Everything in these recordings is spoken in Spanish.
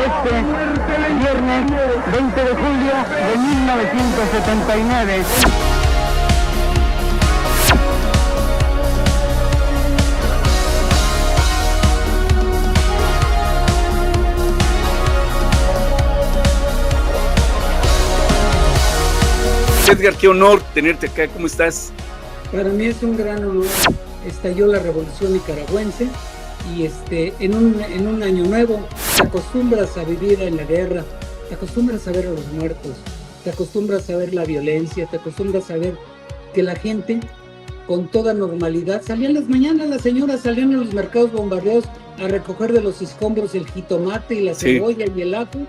este viernes 20 de julio de 1979. Edgar, qué honor tenerte acá, ¿cómo estás? Para mí es un gran honor. Estalló la revolución nicaragüense y en un año nuevo te acostumbras a vivir en la guerra, te acostumbras a ver a los muertos, te acostumbras a ver la violencia, te acostumbras a ver que la gente con toda normalidad salían las mañanas, las señoras salían a los mercados bombardeados a recoger de los escombros el jitomate y la cebolla y el ajo,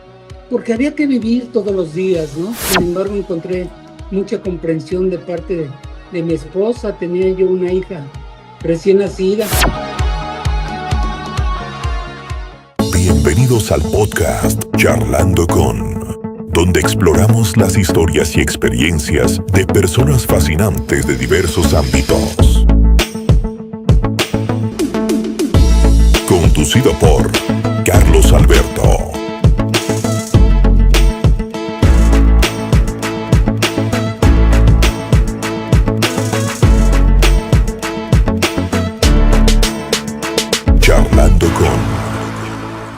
porque había que vivir todos los días, ¿no? Sin embargo, encontré mucha comprensión de parte de mi esposa. Tenía yo una hija recién nacida. Bienvenidos al podcast Charlando con, donde exploramos las historias y experiencias de personas fascinantes de diversos ámbitos. Conducido por Carlos Alberto. Charlando con.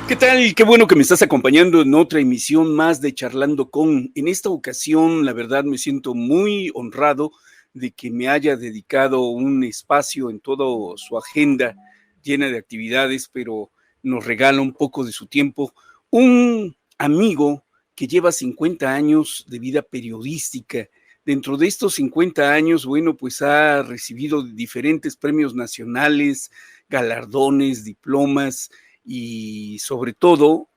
¿Qué tal? Qué bueno que me estás acompañando en otra emisión más de Charlando con. En esta ocasión, la verdad, me siento muy honrado de que me haya dedicado un espacio en toda su agenda llena de actividades, pero nos regala un poco de su tiempo. Un amigo que lleva 50 años de vida periodística. Dentro de estos 50 años, bueno, pues ha recibido diferentes premios nacionales, galardones, diplomas y sobre todo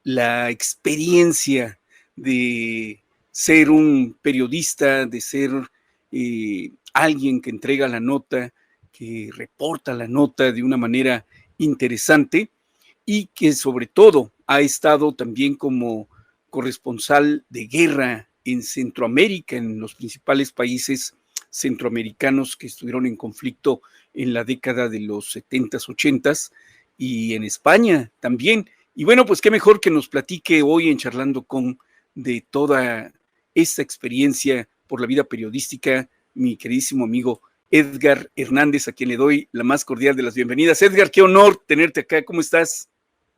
la experiencia de ser un periodista, de ser alguien que entrega la nota, que reporta la nota de una manera interesante y que sobre todo ha estado también como corresponsal de guerra en Centroamérica, en los principales países centroamericanos que estuvieron en conflicto en la década de los 70s, 80s y en España también. Y bueno, pues qué mejor que nos platique hoy en Charlando con de toda esta experiencia por la vida periodística, mi queridísimo amigo Edgar Hernández, a quien le doy la más cordial de las bienvenidas. Edgar, qué honor tenerte acá, ¿cómo estás?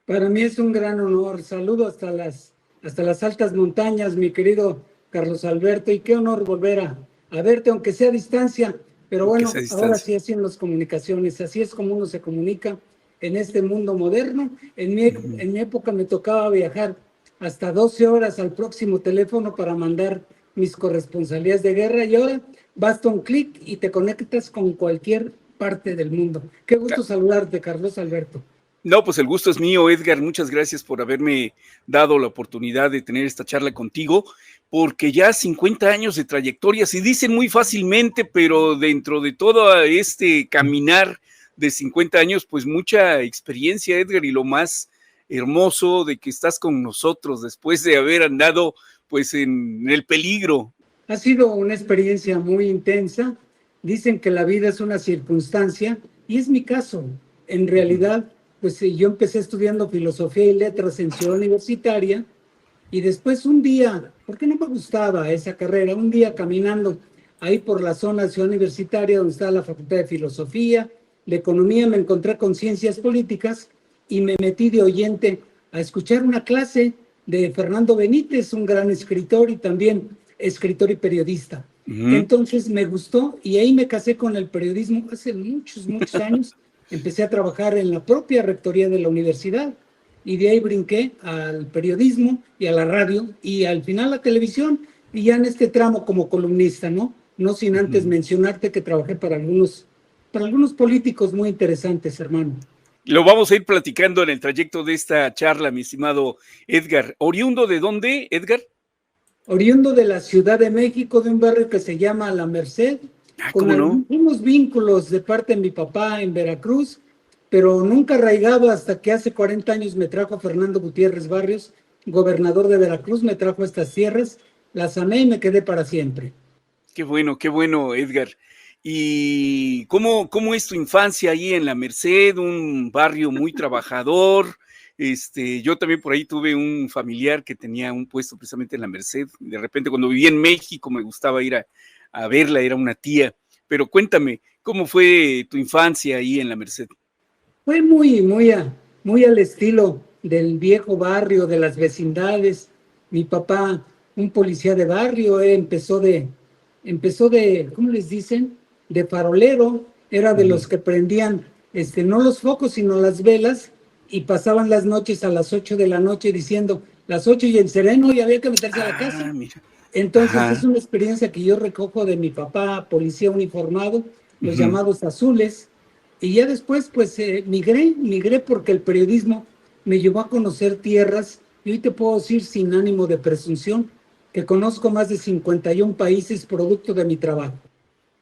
Para mí es un gran honor. Saludo hasta las altas montañas, mi querido Carlos Alberto, y qué honor volver a verte, aunque sea a distancia. Pero bueno, ahora sí así en las comunicaciones, así es como uno se comunica en este mundo moderno. En mi época me tocaba viajar hasta 12 horas al próximo teléfono para mandar mis corresponsalías de guerra, y ahora basta un clic y te conectas con cualquier parte del mundo. Qué gusto saludarte, Carlos Alberto. No, pues el gusto es mío, Edgar. Muchas gracias por haberme dado la oportunidad de tener esta charla contigo, porque ya 50 años de trayectoria se dicen muy fácilmente, pero dentro de todo este caminar de 50 años, pues mucha experiencia, Edgar, y lo más hermoso de que estás con nosotros después de haber andado pues en el peligro. Ha sido una experiencia muy intensa. Dicen que la vida es una circunstancia y es mi caso. En realidad, pues yo empecé estudiando filosofía y letras en Ciudad Universitaria, y después un día, porque no me gustaba esa carrera, un día caminando ahí por la zona de Ciudad Universitaria donde está la Facultad de Filosofía, de Economía, me encontré con Ciencias Políticas y me metí de oyente a escuchar una clase de Fernando Benítez, un gran escritor y también escritor y periodista. Entonces me gustó y ahí me casé con el periodismo hace muchos años. Empecé a trabajar en la propia rectoría de la universidad y de ahí brinqué al periodismo y a la radio y al final a la televisión, y ya en este tramo como columnista, ¿no? No sin antes mencionarte que trabajé para algunos políticos muy interesantes, hermano. Lo vamos a ir platicando en el trayecto de esta charla, mi estimado Edgar. ¿Oriundo de dónde, Edgar? Oriundo de la Ciudad de México, de un barrio que se llama La Merced, con algunos vínculos de parte de mi papá en Veracruz, pero nunca arraigado hasta que hace 40 años me trajo Fernando Gutiérrez Barrios, gobernador de Veracruz, me trajo a estas tierras, las amé y me quedé para siempre. Qué bueno, Edgar. ¿Y cómo es tu infancia ahí en La Merced? Un barrio muy trabajador, Yo también por ahí tuve un familiar que tenía un puesto precisamente en la Merced. De repente, cuando vivía en México, me gustaba ir a verla, era una tía. Pero cuéntame, ¿cómo fue tu infancia ahí en la Merced? Fue muy al estilo del viejo barrio, de las vecindades. Mi papá, un policía de barrio, empezó de, ¿cómo les dicen? De farolero, era de los que prendían, no los focos, sino las velas, y pasaban las noches a las 8 de la noche diciendo, las 8 y el sereno, y había que meterse a la casa. Mira. Entonces, Ajá. es una experiencia que yo recojo de mi papá, policía uniformado, los llamados azules, y ya después, pues, migré porque el periodismo me llevó a conocer tierras, y hoy te puedo decir sin ánimo de presunción, que conozco más de 51 países producto de mi trabajo.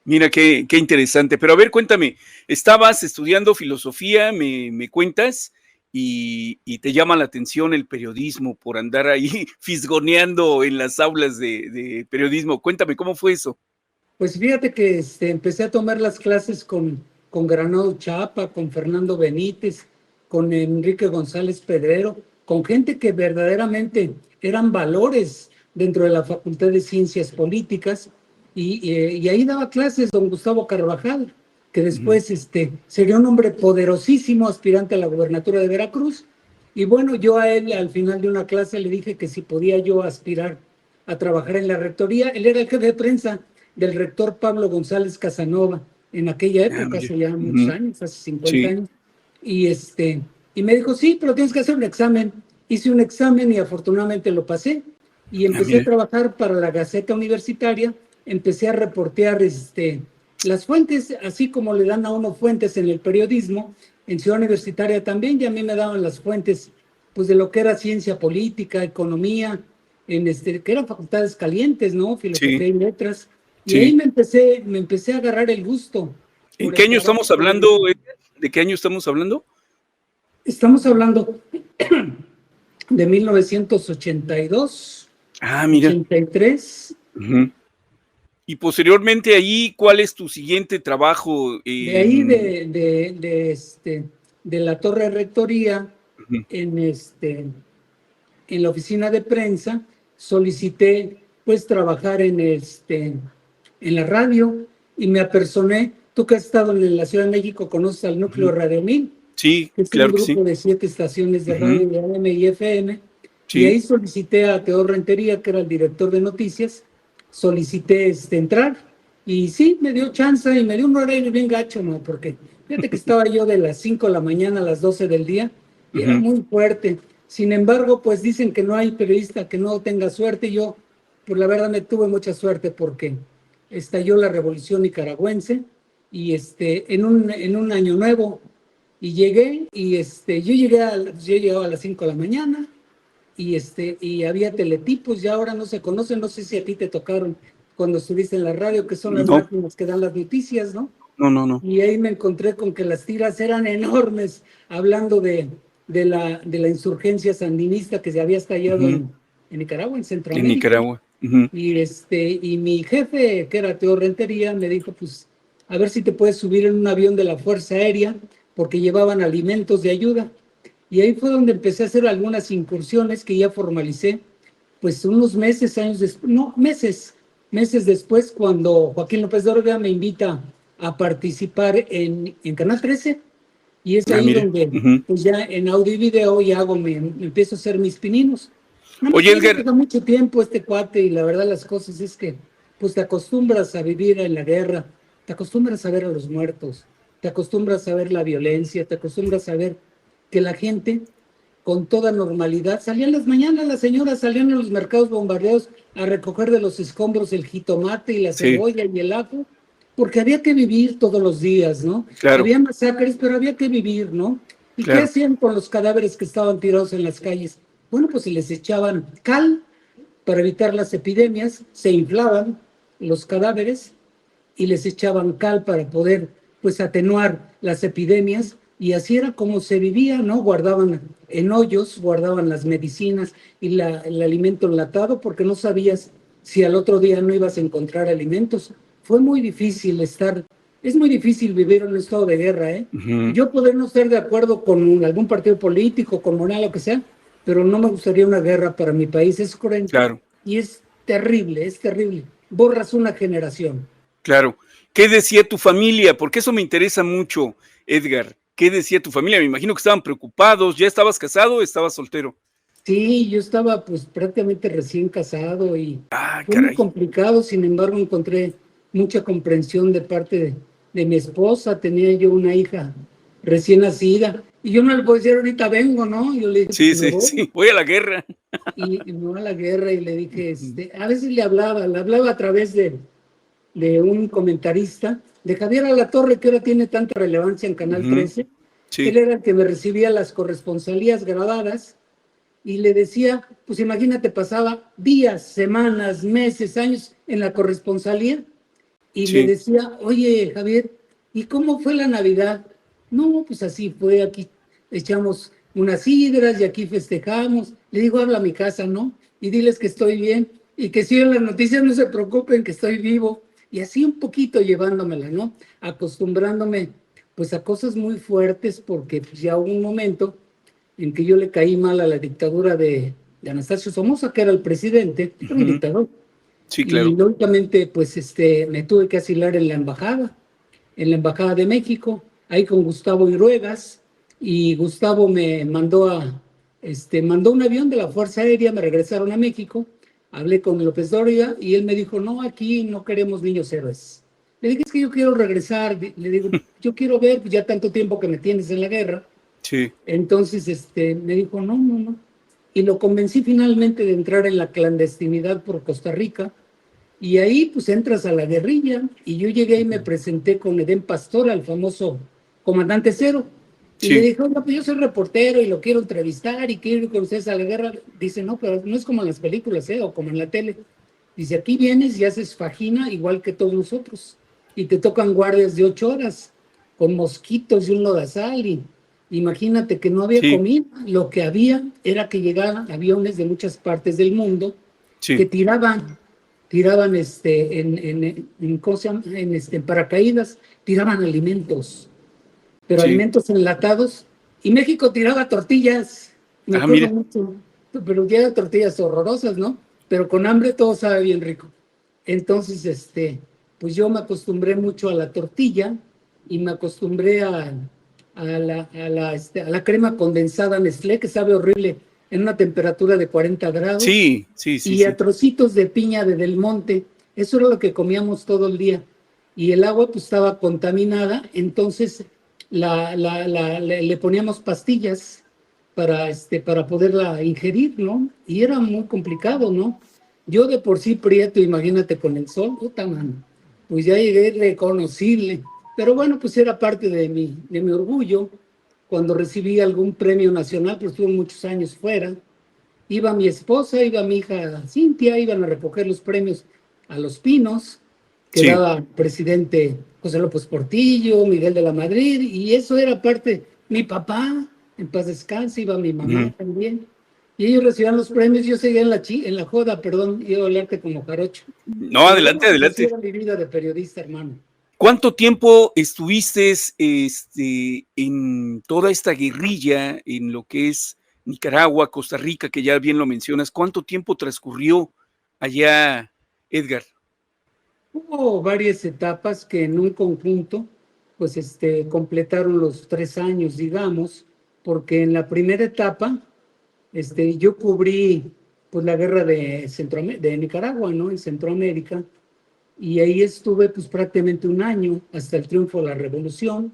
Mira, qué interesante. Pero a ver, cuéntame, estabas estudiando filosofía, me cuentas, y te llama la atención el periodismo por andar ahí fisgoneando en las aulas de periodismo. Cuéntame, ¿cómo fue eso? Pues fíjate que empecé a tomar las clases con Granado Chapa, con Fernando Benítez, con Enrique González Pedrero, con gente que verdaderamente eran valores dentro de la Facultad de Ciencias Políticas, y ahí daba clases don Gustavo Carvajal, que después sería un hombre poderosísimo, aspirante a la gubernatura de Veracruz. Y bueno, yo a él al final de una clase le dije que si podía yo aspirar a trabajar en la rectoría. Él era el jefe de prensa del rector Pablo González Casanova en aquella época, hace ya muchos años, hace 50 años. Y me dijo, sí, pero tienes que hacer un examen. Hice un examen y afortunadamente lo pasé. Y empecé a trabajar para la Gaceta Universitaria. Empecé a reportear las fuentes, así como le dan a uno fuentes en el periodismo, en Ciudad Universitaria también, y a mí me daban las fuentes pues de lo que era ciencia política, economía, que eran facultades calientes, ¿no? Filosofía y letras. Y ahí me empecé a agarrar el gusto. ¿En qué año estamos hablando? ¿De qué año estamos hablando? Estamos hablando de 1982. Mira. 83. Y posteriormente ahí, ¿cuál es tu siguiente trabajo? De ahí, de la Torre de Rectoría, en la oficina de prensa, solicité pues trabajar en la radio, y me apersoné. Tú que has estado en la Ciudad de México, conoces al Núcleo Radio 1000. Sí, que es claro un que grupo sí. de 7 estaciones de radio de AM y FM. Sí. Y ahí solicité a Teodoro Rentería, que era el director de noticias, solicité entrar, y sí, me dio chance, y me dio un horario bien gacho, ¿no? Porque fíjate que estaba yo de las 5 de la mañana a las 12 del día, y era muy fuerte. Sin embargo, pues dicen que no hay periodista que no tenga suerte. Yo, pues la verdad, me tuve mucha suerte porque estalló la revolución nicaragüense, y en un año nuevo, y llegué, y yo llegaba a las 5 de la mañana, y había teletipos, ya ahora no se conocen, no sé si a ti te tocaron cuando estuviste en la radio, que son las máquinas que dan las noticias, ¿no? No. Y ahí me encontré con que las tiras eran enormes, hablando de la insurgencia sandinista que se había estallado en Nicaragua, en Centroamérica. En Nicaragua. Y mi jefe, que era Teodoro Rentería, me dijo, pues, a ver si te puedes subir en un avión de la Fuerza Aérea, porque llevaban alimentos de ayuda. Y ahí fue donde empecé a hacer algunas incursiones que ya formalicé, pues unos meses después, cuando Joaquín López Dóriga me invita a participar en Canal 13, y es ahí donde pues ya en audio y video ya empiezo a hacer mis pininos. Oye, Edgar, lleva mucho tiempo cuate, y la verdad las cosas es que pues te acostumbras a vivir en la guerra, te acostumbras a ver a los muertos, te acostumbras a ver la violencia, te acostumbras a ver que la gente con toda normalidad salían las mañanas, las señoras salían a los mercados bombardeados a recoger de los escombros el jitomate y la cebolla y el ajo, porque había que vivir todos los días, ¿no? Claro. Había masacres, pero había que vivir, ¿no? ¿Y qué hacían con los cadáveres que estaban tirados en las calles? Bueno, pues se les echaban cal para evitar las epidemias, se inflaban los cadáveres y les echaban cal para poder pues atenuar las epidemias, y así era como se vivía, ¿no? Guardaban en hoyos, guardaban las medicinas y el alimento enlatado, porque no sabías si al otro día no ibas a encontrar alimentos. Fue muy difícil estar es muy difícil vivir en un estado de guerra, ¿eh? Ujú. Yo poder no estar de acuerdo con algún partido político, con Morena, lo que sea, pero no me gustaría una guerra para mi país. Es cruento Claro, y es terrible, es terrible. Borras una generación. claro. ¿Qué decía tu familia? Porque eso me interesa mucho, Edgar. ¿Qué decía tu familia? Me imagino que estaban preocupados. ¿Ya estabas casado o estabas soltero? Sí, yo estaba pues prácticamente recién casado y Ah, fue muy caray. complicado. Sin embargo, encontré mucha comprensión de parte de mi esposa. Tenía yo una hija recién nacida y yo no le puedo decir ahorita vengo, ¿no? Yo le dije, pues Sí, me sí, voy. sí. Voy a la guerra. Y me voy a la guerra y le dije, Ujú. a veces le hablaba a través de un comentarista, de Javier Alatorre, que ahora tiene tanta relevancia en Canal Ujú. 13. Él Sí, era el que me recibía las corresponsalías grabadas y le decía, pues imagínate, pasaba días, semanas, meses, años en la corresponsalía y le sí. decía, oye, Javier, ¿y cómo fue la Navidad? No, pues así fue, aquí echamos unas sidras y aquí festejamos. Le digo, habla a mi casa, ¿no? Y diles que estoy bien y que si en las noticias no se preocupen, que estoy vivo. Y así un poquito llevándomela, ¿no? Acostumbrándome pues a cosas muy fuertes porque pues, ya hubo un momento en que yo le caí mal a la dictadura de Anastasio Somoza, que era el presidente, era un Ujú. dictador. Sí, Y claro. lógicamente, pues me tuve que asilar en la embajada de México, ahí con Gustavo Iruegas, y Gustavo me mandó mandó un avión de la Fuerza Aérea, me regresaron a México, hablé con López Dóriga y él me dijo, no, aquí no queremos niños héroes. Le dije, es que yo quiero regresar, le digo, yo quiero ver, pues ya tanto tiempo que me tienes en la guerra. Sí. Entonces, me dijo, no, no, no. Y lo convencí finalmente de entrar en la clandestinidad por Costa Rica. Y ahí, pues, entras a la guerrilla. Y yo llegué y me presenté con Edén Pastor, el famoso comandante Cero. Y le Sí. dije, oiga, pues yo soy reportero y lo quiero entrevistar y quiero ir con ustedes a la guerra. Dice, no, pero no es como en las películas, ¿eh? O como en la tele. Dice, aquí vienes y haces fajina igual que todos nosotros. Y te tocan guardias de 8 horas con mosquitos y un lodazal. Y imagínate que no había Sí. comida. Lo que había era que llegaban aviones de muchas partes del mundo que Sí. tiraban ¿cómo se llama? En paracaídas, tiraban alimentos, pero Sí. alimentos enlatados, y México tiraba tortillas, me Ah, acuerdo mira. mucho, pero ya eran tortillas horrorosas, ¿no? Pero con hambre todo sabe bien rico. Entonces, pues yo me acostumbré mucho a la tortilla y me acostumbré a la crema condensada Nestlé, que sabe horrible en una temperatura de 40 grados, Sí, sí, sí, y a sí. trocitos de piña de Del Monte. Eso era lo que comíamos todo el día. Y el agua pues estaba contaminada, entonces le poníamos pastillas para poderla ingerir, ¿no? Y era muy complicado, ¿no? Yo de por sí prieto, imagínate con el sol, puta mano, pues ya llegué reconocible. Pero bueno, pues era parte de mi orgullo. Cuando recibí algún premio nacional, pues estuve muchos años fuera. Iba mi esposa, iba mi hija Cintia, iban a recoger los premios a Los Pinos, que Sí. daba presidente José López Portillo, Miguel de la Madrid, y eso era parte. Mi papá, en paz descanse, iba mi mamá Ujú. también. Y ellos recibían los premios, yo seguía en la joda, perdón, iba a hablarte como jarocho. No, Pero adelante, bueno, pues así adelante. era mi vida de periodista, hermano. ¿Cuánto tiempo estuviste en toda esta guerrilla, en lo que es Nicaragua, Costa Rica, que ya bien lo mencionas? ¿Cuánto tiempo transcurrió allá, Edgar? Hubo varias etapas que en un conjunto, pues completaron los 3 años, digamos, porque en la primera etapa, yo cubrí pues la guerra de Nicaragua, ¿no? En Centroamérica, y ahí estuve pues prácticamente un año hasta el triunfo de la revolución,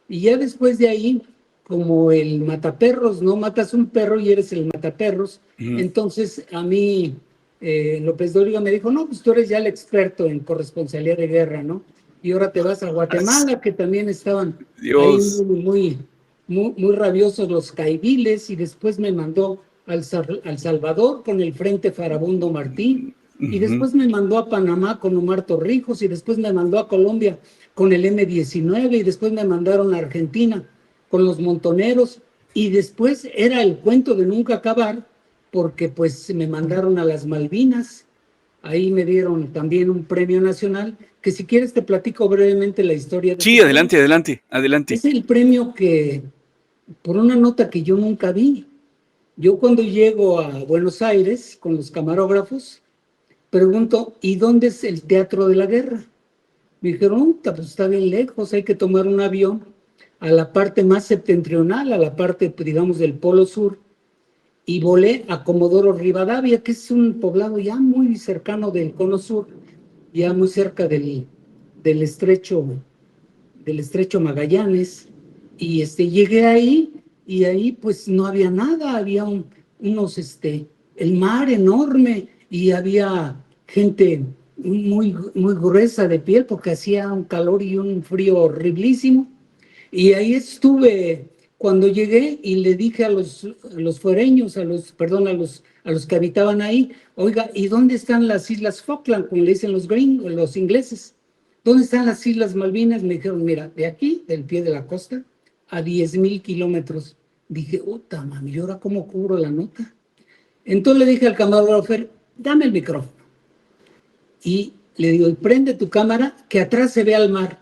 y ya después de ahí, como el mataperros, ¿no? Matas un perro y eres el mataperros. Ujú. Entonces a mí López Dóriga me dijo, no, pues tú eres ya el experto en corresponsalía de guerra, ¿no? Y ahora te vas a Guatemala, que también estaban ahí Dios. muy rabiosos los caiviles, y después me mandó al Salvador con el Frente Farabundo Martí, y Ujú. después me mandó a Panamá con Omar Torrijos, y después me mandó a Colombia con el M-19, y después me mandaron a Argentina con los montoneros, y después era el cuento de nunca acabar, porque pues me mandaron a las Malvinas, ahí me dieron también un premio nacional, que si quieres te platico brevemente la historia de Sí, ese adelante, premio. adelante, adelante. Es el premio que, por una nota que yo nunca vi. Yo cuando llego a Buenos Aires con los camarógrafos, pregunto, ¿y dónde es el Teatro de la Guerra? Me dijeron, pues está bien lejos, hay que tomar un avión a la parte más septentrional, a la parte, pues, digamos, del Polo Sur, y volé a Comodoro Rivadavia, que es un poblado ya muy cercano del Cono Sur, ya muy cerca del estrecho Magallanes, y llegué ahí, y ahí pues no había nada, había el mar enorme, y había gente muy, muy gruesa de piel, porque hacía un calor y un frío horriblísimo, y ahí estuve cuando llegué y le dije a los fuereños, a los que habitaban ahí, oiga, ¿y dónde están las Islas Falkland, como le dicen los gringos, los ingleses? ¿Dónde están las Islas Malvinas? Me dijeron, mira, de aquí, del pie de la costa, a 10,000 kilómetros. Dije, puta, mami, ¿y ahora cómo cubro la nota? Entonces le dije al camarógrafo, dame el micrófono. Y le digo, y prende tu cámara, que atrás se ve al mar.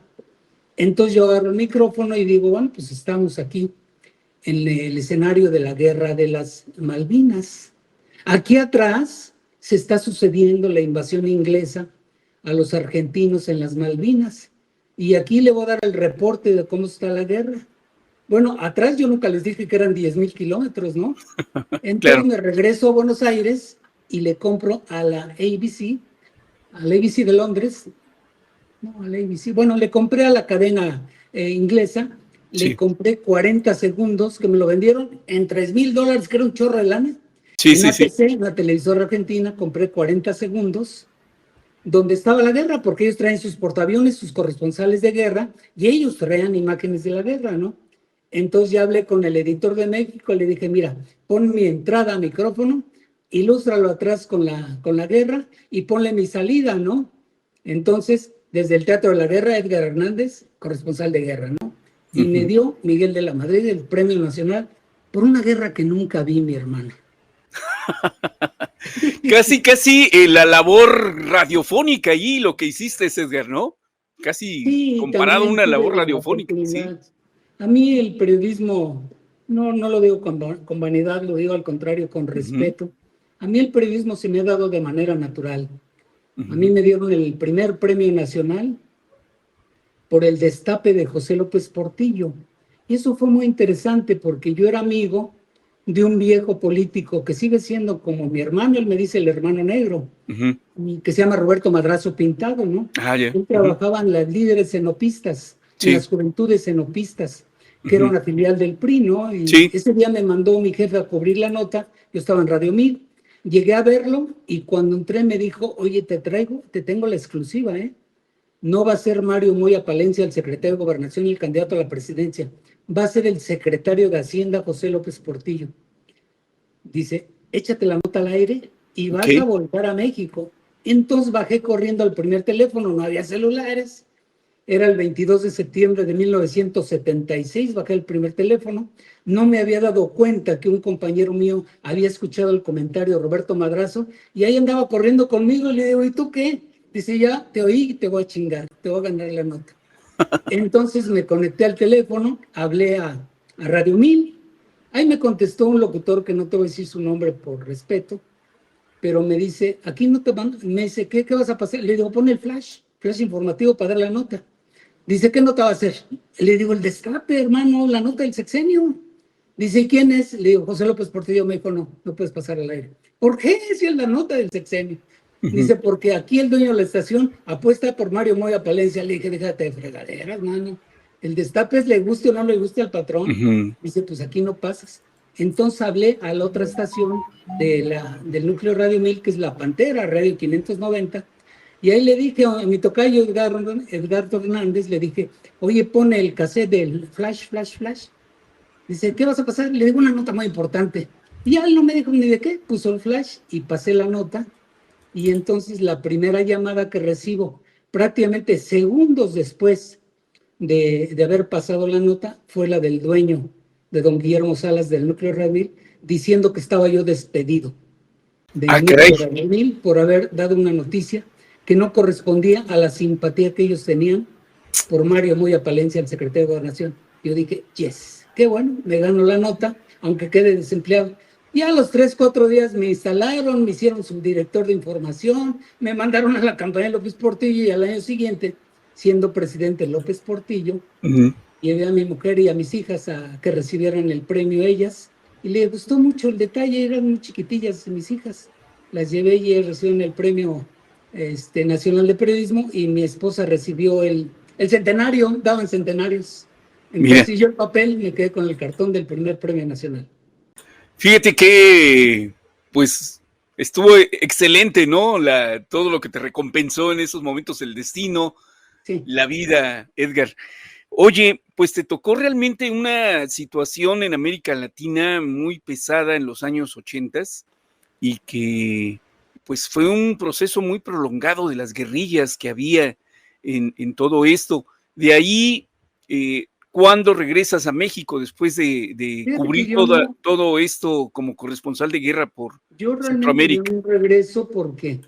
Entonces yo agarro el micrófono y digo, bueno, pues estamos aquí en el escenario de la Guerra de las Malvinas. Aquí atrás se está sucediendo la invasión inglesa a los argentinos en las Malvinas. Y aquí le voy a dar el reporte de cómo está la guerra. Bueno, atrás yo nunca les dije que eran 10,000 kilómetros, ¿no? Entonces Claro. me regreso a Buenos Aires y le compro a la ABC de Londres, no, a la ABC, bueno, le compré a la cadena inglesa, le Sí, compré 40 segundos que me lo vendieron en $3,000, que era un chorro de lana. sí, En sí, sí. ATC, una televisora argentina, compré 40 segundos donde estaba la guerra, porque ellos traen sus portaaviones, sus corresponsales de guerra, y ellos traían imágenes de la guerra, ¿no? Entonces ya hablé con el editor de México, le dije, mira, pon mi entrada a micrófono, ilústralo atrás con la guerra y ponle mi salida, ¿no? Entonces, desde el Teatro de la Guerra, Edgar Hernández, corresponsal de guerra, ¿no? Y me Ujú. dio Miguel de la Madrid el Premio Nacional por una guerra que nunca vi, mi hermano. Casi, casi la labor radiofónica ahí, lo que hiciste, Edgar, ¿no? Casi Sí, comparado a también una tuve labor la radiofónica, sí. oportunidad. A mí el periodismo, no lo digo con vanidad, lo digo al contrario, con Ujú, respeto. A mí el periodismo se me ha dado de manera natural. A mí ujú. me dieron el primer premio nacional por el destape de José López Portillo. Y eso fue muy interesante porque yo era amigo de un viejo político que sigue siendo como mi hermano, él me dice el hermano negro, Ujú. que se llama Roberto Madrazo Pintado, ¿no? Ah, ya. Él Ujú. trabajaba en las líderes cenopistas, en Sí. las juventudes cenopistas, que era Ujú. una filial del PRI, ¿no? Y Sí. ese día me mandó mi jefe a cubrir la nota, yo estaba en Radio 1000, llegué a verlo y cuando entré me dijo, oye, te tengo la exclusiva, ¿eh? No va a ser Mario Moya Palencia el secretario de Gobernación y el candidato a la presidencia, va a ser el secretario de Hacienda, José López Portillo. Dice, échate la nota al aire y Ok. vas a volver a México. Entonces bajé corriendo al primer teléfono, no había celulares. Era el 22 de septiembre de 1976, bajé el primer teléfono. No me había dado cuenta que un compañero mío había escuchado el comentario de Roberto Madrazo y ahí andaba corriendo conmigo y le digo, ¿y tú qué? Dice, ya te oí y te voy a chingar, te voy a ganar la nota. Entonces me conecté al teléfono, hablé a Radio 1000. Ahí me contestó un locutor que no te voy a decir su nombre por respeto, pero me dice, aquí no te van, me dice, ¿qué vas a pasar? Le digo, pon el flash informativo para dar la nota. Dice, ¿qué nota va a hacer? Le digo, el destape, hermano, la nota del sexenio. Dice, ¿quién es? Le digo, José López Portillo. Me dijo, no puedes pasar al aire. ¿Por qué? Si es la nota del sexenio. Ujú. Dice, porque aquí el dueño de la estación apuesta por Mario Moya Palencia. Le dije, déjate de fregaderas, mano. El destape es le guste o no le guste al patrón. Ujú. Dice, pues aquí no pasas. Entonces hablé a la otra estación del núcleo Radio 1000, que es La Pantera, Radio 590, y ahí le dije a mi tocayo Edgardo Hernández, le dije, oye, pone el cassette del flash. Dice, ¿qué vas a pasar? Le digo una nota muy importante. Y ya él no me dijo ni de qué, puso el flash y pasé la nota. Y entonces la primera llamada que recibo, prácticamente segundos después de haber pasado la nota, fue la del dueño de don Guillermo Salas del Núcleo Radio 1000, diciendo que estaba yo despedido. de Ah, ministro caray. de Abril por haber dado una noticia que no correspondía a la simpatía que ellos tenían por Mario Moya Palencia, el secretario de Gobernación. Yo dije, yes, qué bueno, me gano la nota, aunque quede desempleado. Y a los 3, 4 días me instalaron, me hicieron subdirector de información, me mandaron a la campaña de López Portillo y al año siguiente, siendo presidente López Portillo, llevé a mi mujer y a mis hijas a que recibieran el premio ellas y les gustó mucho el detalle, eran muy chiquitillas mis hijas. Las llevé y ellas recibieron el premio nacional de periodismo y mi esposa recibió el centenario, daban centenarios. Entonces Mira, yo el papel me quedé con el cartón del primer premio nacional. fíjate que, pues, estuvo excelente, ¿no? Todo lo que te recompensó en esos momentos, el destino, Sí. la vida, Edgar. Oye, pues te tocó realmente una situación en América Latina muy pesada en los años 80 y que, pues, fue un proceso muy prolongado de las guerrillas que había en todo esto. De ahí, ¿cuándo regresas a México después de Fíjate que cubrir yo no, todo esto como corresponsal de guerra por yo realmente yo Centroamérica? no regreso porque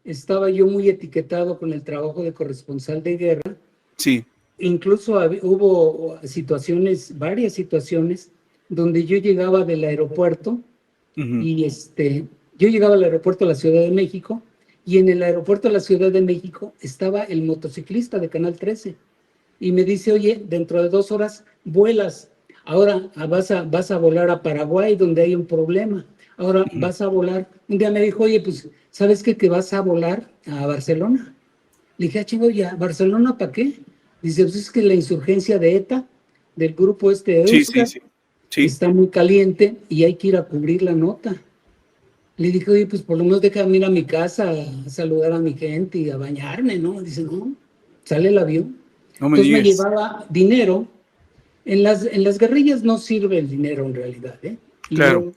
estaba yo muy etiquetado con el trabajo de corresponsal de guerra. Sí. Incluso hubo situaciones, varias situaciones, donde yo llegaba del aeropuerto Ujú. y yo llegaba al aeropuerto de la Ciudad de México y en el aeropuerto de la Ciudad de México estaba el motociclista de Canal 13 y me dice, oye, dentro de 2 horas vuelas, ahora vas a volar a Paraguay donde hay un problema, ahora Ujú. vas a volar, un día me dijo, oye, pues, ¿sabes qué? Que vas a volar a Barcelona. Le dije, chingo, ¿ya Barcelona para qué? Dice, pues es que la insurgencia de ETA, del grupo de Sí, sí, Euskal, sí. Sí. está muy caliente y hay que ir a cubrir la nota. Le dije, oye, pues por lo menos déjame ir a mi casa a saludar a mi gente y a bañarme, ¿no? Dice, no, sale el avión. No me Entonces me digas. llevaba dinero. En las guerrillas no sirve el dinero en realidad, ¿eh? Y Claro.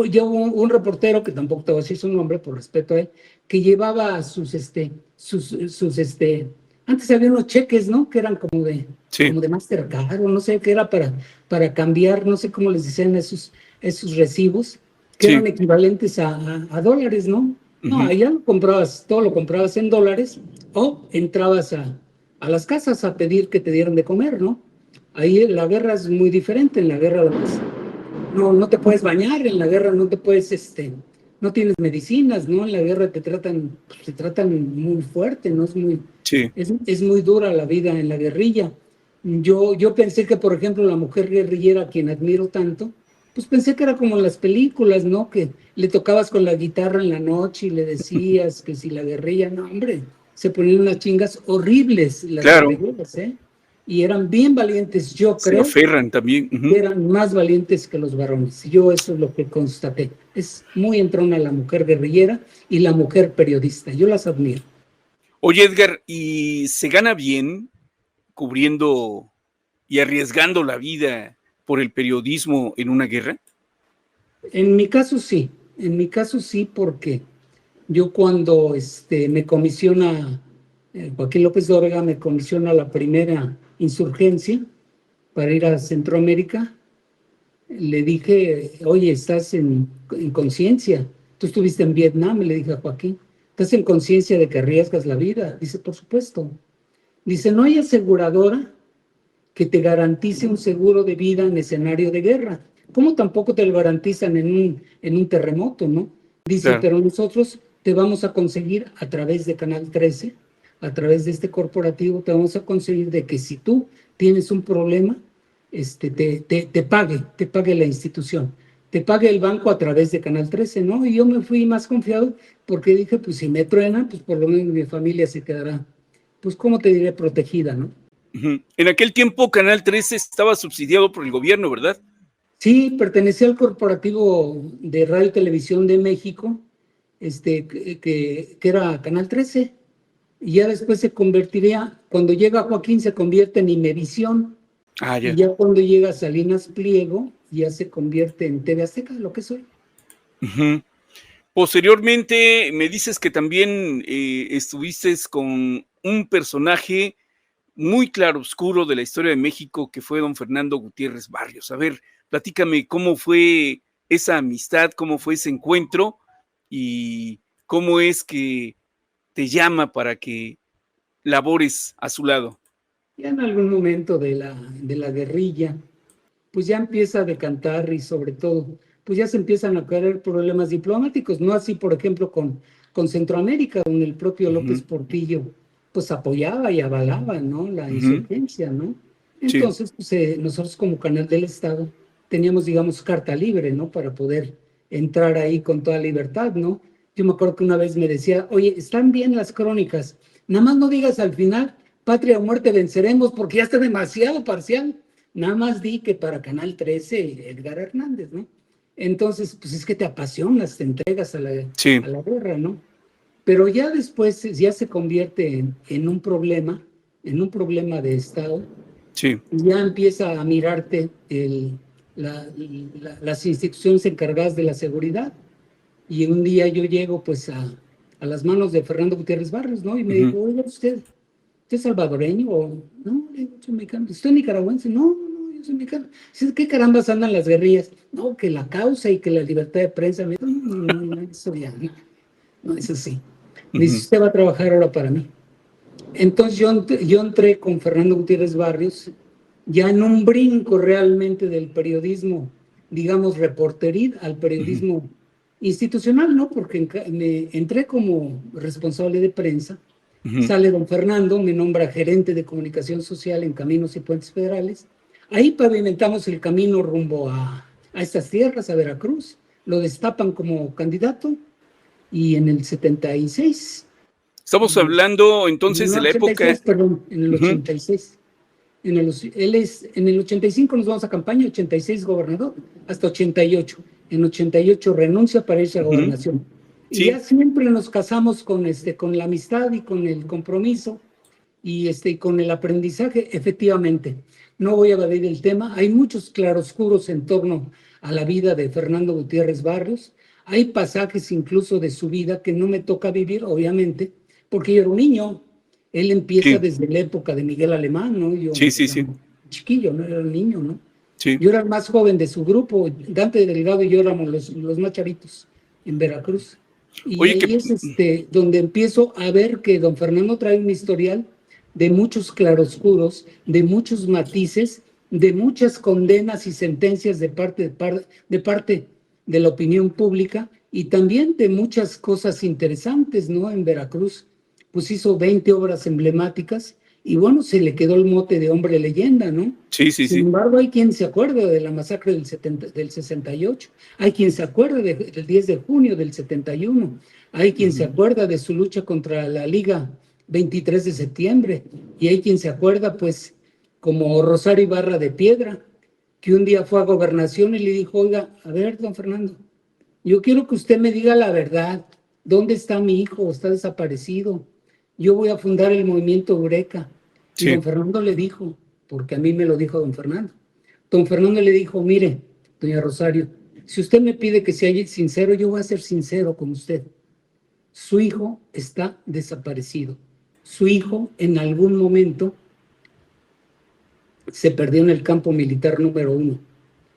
yo un reportero, que tampoco te voy a decir su nombre por respeto a él, que llevaba antes había unos cheques, ¿no? Que eran Sí, como de Mastercard, o no sé qué era para cambiar, no sé cómo les decían esos recibos, que sí. eran equivalentes a dólares, ¿no? No, Ujú. allá todo lo comprabas en dólares o entrabas a las casas a pedir que te dieran de comer, ¿no? Ahí la guerra es muy diferente, en la guerra no te puedes bañar, en la guerra no te puedes, no tienes medicinas, ¿no? En la guerra te tratan muy fuerte, ¿no? Sí. Es muy dura la vida en la guerrilla. Yo pensé que, por ejemplo, la mujer guerrillera, a quien admiro tanto, pues pensé que era como en las películas, ¿no? Que le tocabas con la guitarra en la noche y le decías que si la guerrilla, no, hombre, se ponían unas chingas horribles las Claro. guerrilleras, ¿eh? Y eran bien valientes, yo Se creo, aferran también. Ujú. eran más valientes que los varones. Yo eso es lo que constaté. Es muy entrona la mujer guerrillera y la mujer periodista. Yo las admiro. Oye, Edgar, ¿y se gana bien cubriendo y arriesgando la vida por el periodismo en una guerra? En mi caso sí, porque yo cuando me comisiona, Joaquín López Dóriga me comisiona la primera insurgencia para ir a Centroamérica, le dije, oye, estás en conciencia, tú estuviste en Vietnam, le dije a Joaquín, ¿estás en conciencia de que arriesgas la vida? Dice, por supuesto. Dice, no hay aseguradora que te garantice un seguro de vida en escenario de guerra. ¿Cómo tampoco te lo garantizan en un terremoto, no? Dice, Claro. pero nosotros te vamos a conseguir a través de Canal 13, a través de este corporativo, te vamos a conseguir de que si tú tienes un problema, te pague la institución, te pague el banco a través de Canal 13, ¿no? Y yo me fui más confiado porque dije, pues si me truena, pues por lo menos mi familia se quedará, pues, ¿cómo te diré? Protegida, ¿no? Ujú. En aquel tiempo Canal 13 estaba subsidiado por el gobierno, ¿verdad? Sí, pertenecía al Corporativo de Radio y Televisión de México, que era Canal 13, y ya después se convertiría, cuando llega Joaquín, se convierte en Imevisión, Ah, y ya. ya cuando llega Salinas Pliego, ya se convierte en TV Azteca, lo que soy. Ujú. Posteriormente me dices que también estuviste con un personaje muy claroscuro de la historia de México, que fue don Fernando Gutiérrez Barrios. A ver, platícame cómo fue esa amistad, cómo fue ese encuentro y cómo es que te llama para que labores a su lado. Ya en algún momento de la guerrilla, pues ya empieza a decantar y sobre todo, pues ya se empiezan a caer problemas diplomáticos, no así, por ejemplo, con Centroamérica, donde el propio López Portillo, pues apoyaba y avalaba, ¿no? La insurgencia, ¿no? Entonces, pues, nosotros como canal del Estado teníamos, digamos, carta libre, ¿no? Para poder entrar ahí con toda libertad, ¿no? Yo me acuerdo que una vez me decía, oye, están bien las crónicas, nada más no digas al final, patria o muerte venceremos, porque ya está demasiado parcial. Nada más di que para Canal 13, Edgar Hernández, ¿no? Entonces, pues es que te apasionas, te entregas a la guerra, ¿no? Pero ya después ya se convierte en un problema de Estado. Sí. Ya empieza a mirarte las instituciones encargadas de la seguridad. Y un día yo llego pues a las manos de Fernando Gutiérrez Barrios, ¿no? Y me dijo, oiga, ¿usted es salvadoreño? O, no, yo soy mexicano. ¿Usted es nicaragüense? No, yo soy mexicano. ¿Qué carambas andan las guerrillas? No, que la causa y que la libertad de prensa. No, eso ya, no, eso sí. Me dice, usted va a trabajar ahora para mí. Entonces yo entré con Fernando Gutiérrez Barrios ya en un brinco realmente del periodismo, digamos, reporteril al periodismo institucional, ¿no? Porque me entré como responsable de prensa, sale don Fernando, me nombra gerente de comunicación social en Caminos y Puentes Federales. Ahí pavimentamos el camino rumbo a estas tierras, a Veracruz. Lo destapan como candidato y en el 76... Estamos hablando entonces de la 86, época... Perdón, en el 86. En el 85 nos vamos a campaña, 86 gobernador, hasta 88. En 88 renuncia para irse a gobernación. Y ya siempre nos casamos con la amistad y con el compromiso y con el aprendizaje. Efectivamente, no voy a evadir el tema. Hay muchos claroscuros en torno a la vida de Fernando Gutiérrez Barrios. Hay pasajes incluso de su vida que no me toca vivir, obviamente, porque yo era un niño. Él empieza desde la época de Miguel Alemán, ¿no? Yo era chiquillo, no era un niño, ¿no? Yo era el más joven de su grupo. Dante Delgado y yo éramos los más chavitos en Veracruz. Y ahí es donde empiezo a ver que don Fernando trae un historial de muchos claroscuros, de muchos matices, de muchas condenas y sentencias de parte de la opinión pública y también de muchas cosas interesantes, ¿no? En Veracruz, pues hizo 20 obras emblemáticas y bueno, se le quedó el mote de hombre leyenda, ¿no? Sin embargo, hay quien se acuerda de la masacre del 68, hay quien se acuerda del 10 de junio del 71, hay quien se acuerda de su lucha contra la Liga 23 de septiembre, y hay quien se acuerda, pues, como Rosario Ibarra de Piedra, que un día fue a Gobernación y le dijo, oiga, a ver, don Fernando, yo quiero que usted me diga la verdad, ¿dónde está mi hijo? ¿Está desaparecido? Yo voy a fundar el movimiento Eureka. Y don Fernando le dijo, porque a mí me lo dijo don Fernando. Don Fernando le dijo, mire, doña Rosario, si usted me pide que sea sincero, yo voy a ser sincero con usted. Su hijo está desaparecido. Su hijo en algún momento se perdió en el campo militar número 1.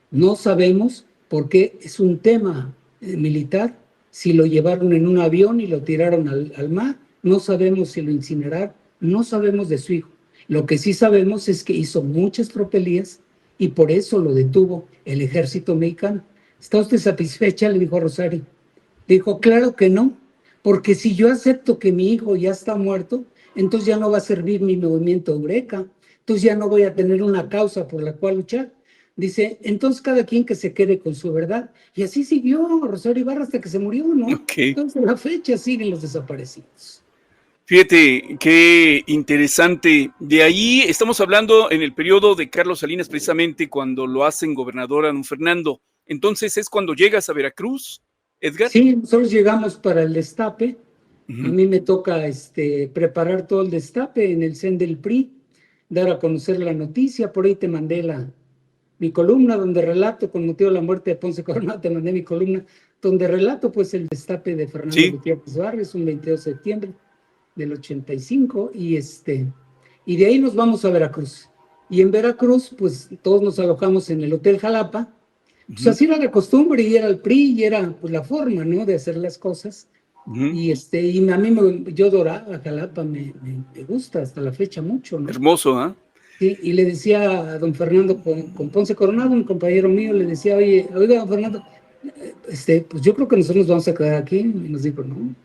No sabemos por qué es un tema militar, si lo llevaron en un avión y lo tiraron al mar, no sabemos si lo incineraron, no sabemos de su hijo. Lo que sí sabemos es que hizo muchas tropelías y por eso lo detuvo el ejército mexicano. ¿Está usted satisfecha?, le dijo a Rosario. Le dijo, claro que no, porque si yo acepto que mi hijo ya está muerto, entonces ya no va a servir mi movimiento Eureka, entonces ya no voy a tener una causa por la cual luchar. Dice, entonces cada quien que se quede con su verdad. Y así siguió Rosario Ibarra hasta que se murió, ¿no? Entonces a la fecha siguen los desaparecidos. Fíjate, qué interesante. De ahí estamos hablando en el periodo de Carlos Salinas, precisamente cuando lo hacen gobernador a don Fernando. Entonces, ¿es cuando llegas a Veracruz, Edgar? Sí, nosotros llegamos para el destape. A mí me toca preparar todo el destape en el CEN del PRI, dar a conocer la noticia. Por ahí te mandé mi columna donde relato, con motivo de la muerte de Ponce Coronado, te mandé mi columna donde relato pues el destape de Fernando Gutiérrez Barrios, un 22 de septiembre del 85, y de ahí nos vamos a Veracruz. Y en Veracruz, pues todos nos alojamos en el Hotel Jalapa, Pues así era la costumbre, y era el PRI, y era pues la forma, ¿no?, de hacer las cosas. Y a mí yo adoraba Jalapa, me gusta hasta la fecha mucho, ¿no? Hermoso, ¿ah? Sí, y le decía a don Fernando con Ponce Coronado, un compañero mío, le decía, oiga, don Fernando, pues yo creo que nosotros nos vamos a quedar aquí. Y nos dijo, no,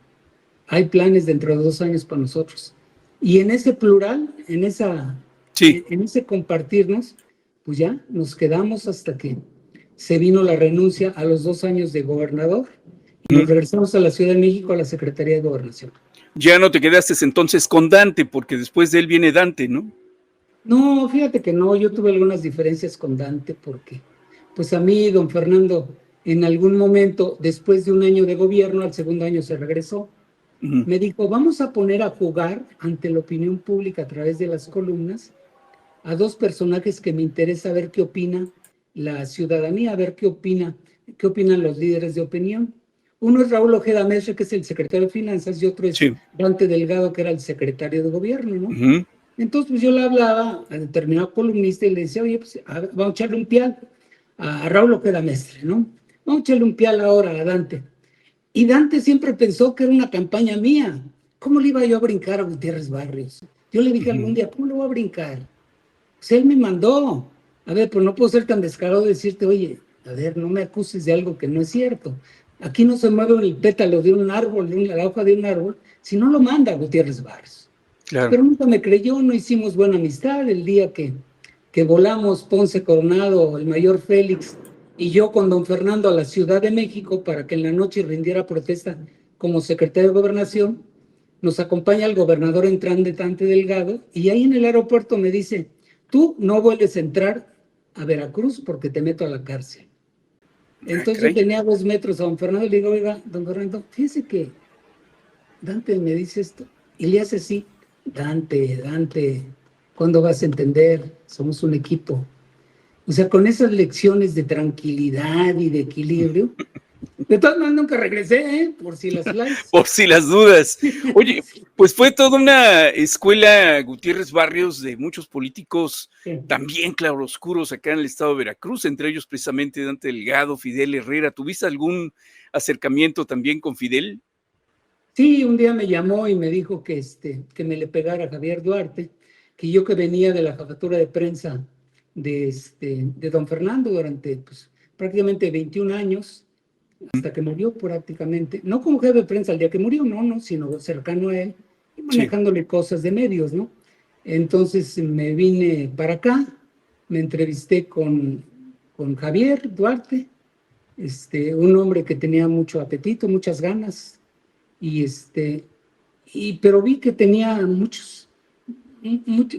hay planes dentro de 2 años para nosotros. Y en ese plural, en ese compartirnos, pues ya nos quedamos hasta que se vino la renuncia a los 2 años de gobernador y nos regresamos a la Ciudad de México a la Secretaría de Gobernación. Ya no te quedaste entonces con Dante, porque después de él viene Dante, ¿no? No, fíjate que no, yo tuve algunas diferencias con Dante porque, pues a mí, don Fernando, en algún momento, después de 1 año de gobierno, al segundo año se regresó, me dijo, vamos a poner a jugar ante la opinión pública a través de las columnas a 2 personajes que me interesa ver qué opina la ciudadanía, a ver qué opinan los líderes de opinión. Uno es Raúl Ojeda Mestre, que es el secretario de Finanzas, y otro es Dante Delgado, que era el secretario de Gobierno, ¿no? Entonces, pues yo le hablaba a determinado columnista y le decía, oye, pues vamos a echarle un pial a Raúl Ojeda Mestre, ¿no? Vamos a echarle un pial ahora a Dante. Y Dante siempre pensó que era una campaña mía. ¿Cómo le iba yo a brincar a Gutiérrez Barrios? Yo le dije algún día, ¿cómo le voy a brincar? Pues él me mandó. A ver, pues no puedo ser tan descarado de decirte, oye, a ver, no me acuses de algo que no es cierto. Aquí no se mueve el pétalo de un árbol, la hoja de un árbol, si no lo manda Gutiérrez Barrios. Claro. Pero nunca me creyó, no hicimos buena amistad. El día que volamos Ponce Coronado, el mayor Félix y yo con don Fernando a la Ciudad de México para que en la noche rindiera protesta como secretario de Gobernación, nos acompaña el gobernador entrante Dante Delgado, y ahí en el aeropuerto me dice, tú no vuelves a entrar a Veracruz porque te meto a la cárcel. Entonces yo tenía 2 metros a don Fernando y le digo, oiga, don Fernando, fíjese que Dante me dice esto, y le hace así, Dante, ¿cuándo vas a entender? Somos un equipo. O sea, con esas lecciones de tranquilidad y de equilibrio, de todas maneras nunca regresé, por si las likes. Por si las dudas. Oye, pues fue toda una escuela Gutiérrez Barrios de muchos políticos también claroscuros acá en el estado de Veracruz, entre ellos precisamente Dante Delgado, Fidel Herrera. ¿Tuviste algún acercamiento también con Fidel? Sí, un día me llamó y me dijo que me le pegara a Javier Duarte, que yo, que venía de la jefatura de prensa de don Fernando durante pues, prácticamente 21 años, hasta que murió prácticamente, no como jefe de prensa el día que murió, no, sino cercano a él, y manejándole cosas de medios, ¿no? Entonces me vine para acá, me entrevisté con Javier Duarte, un hombre que tenía mucho apetito, muchas ganas, pero vi que tenía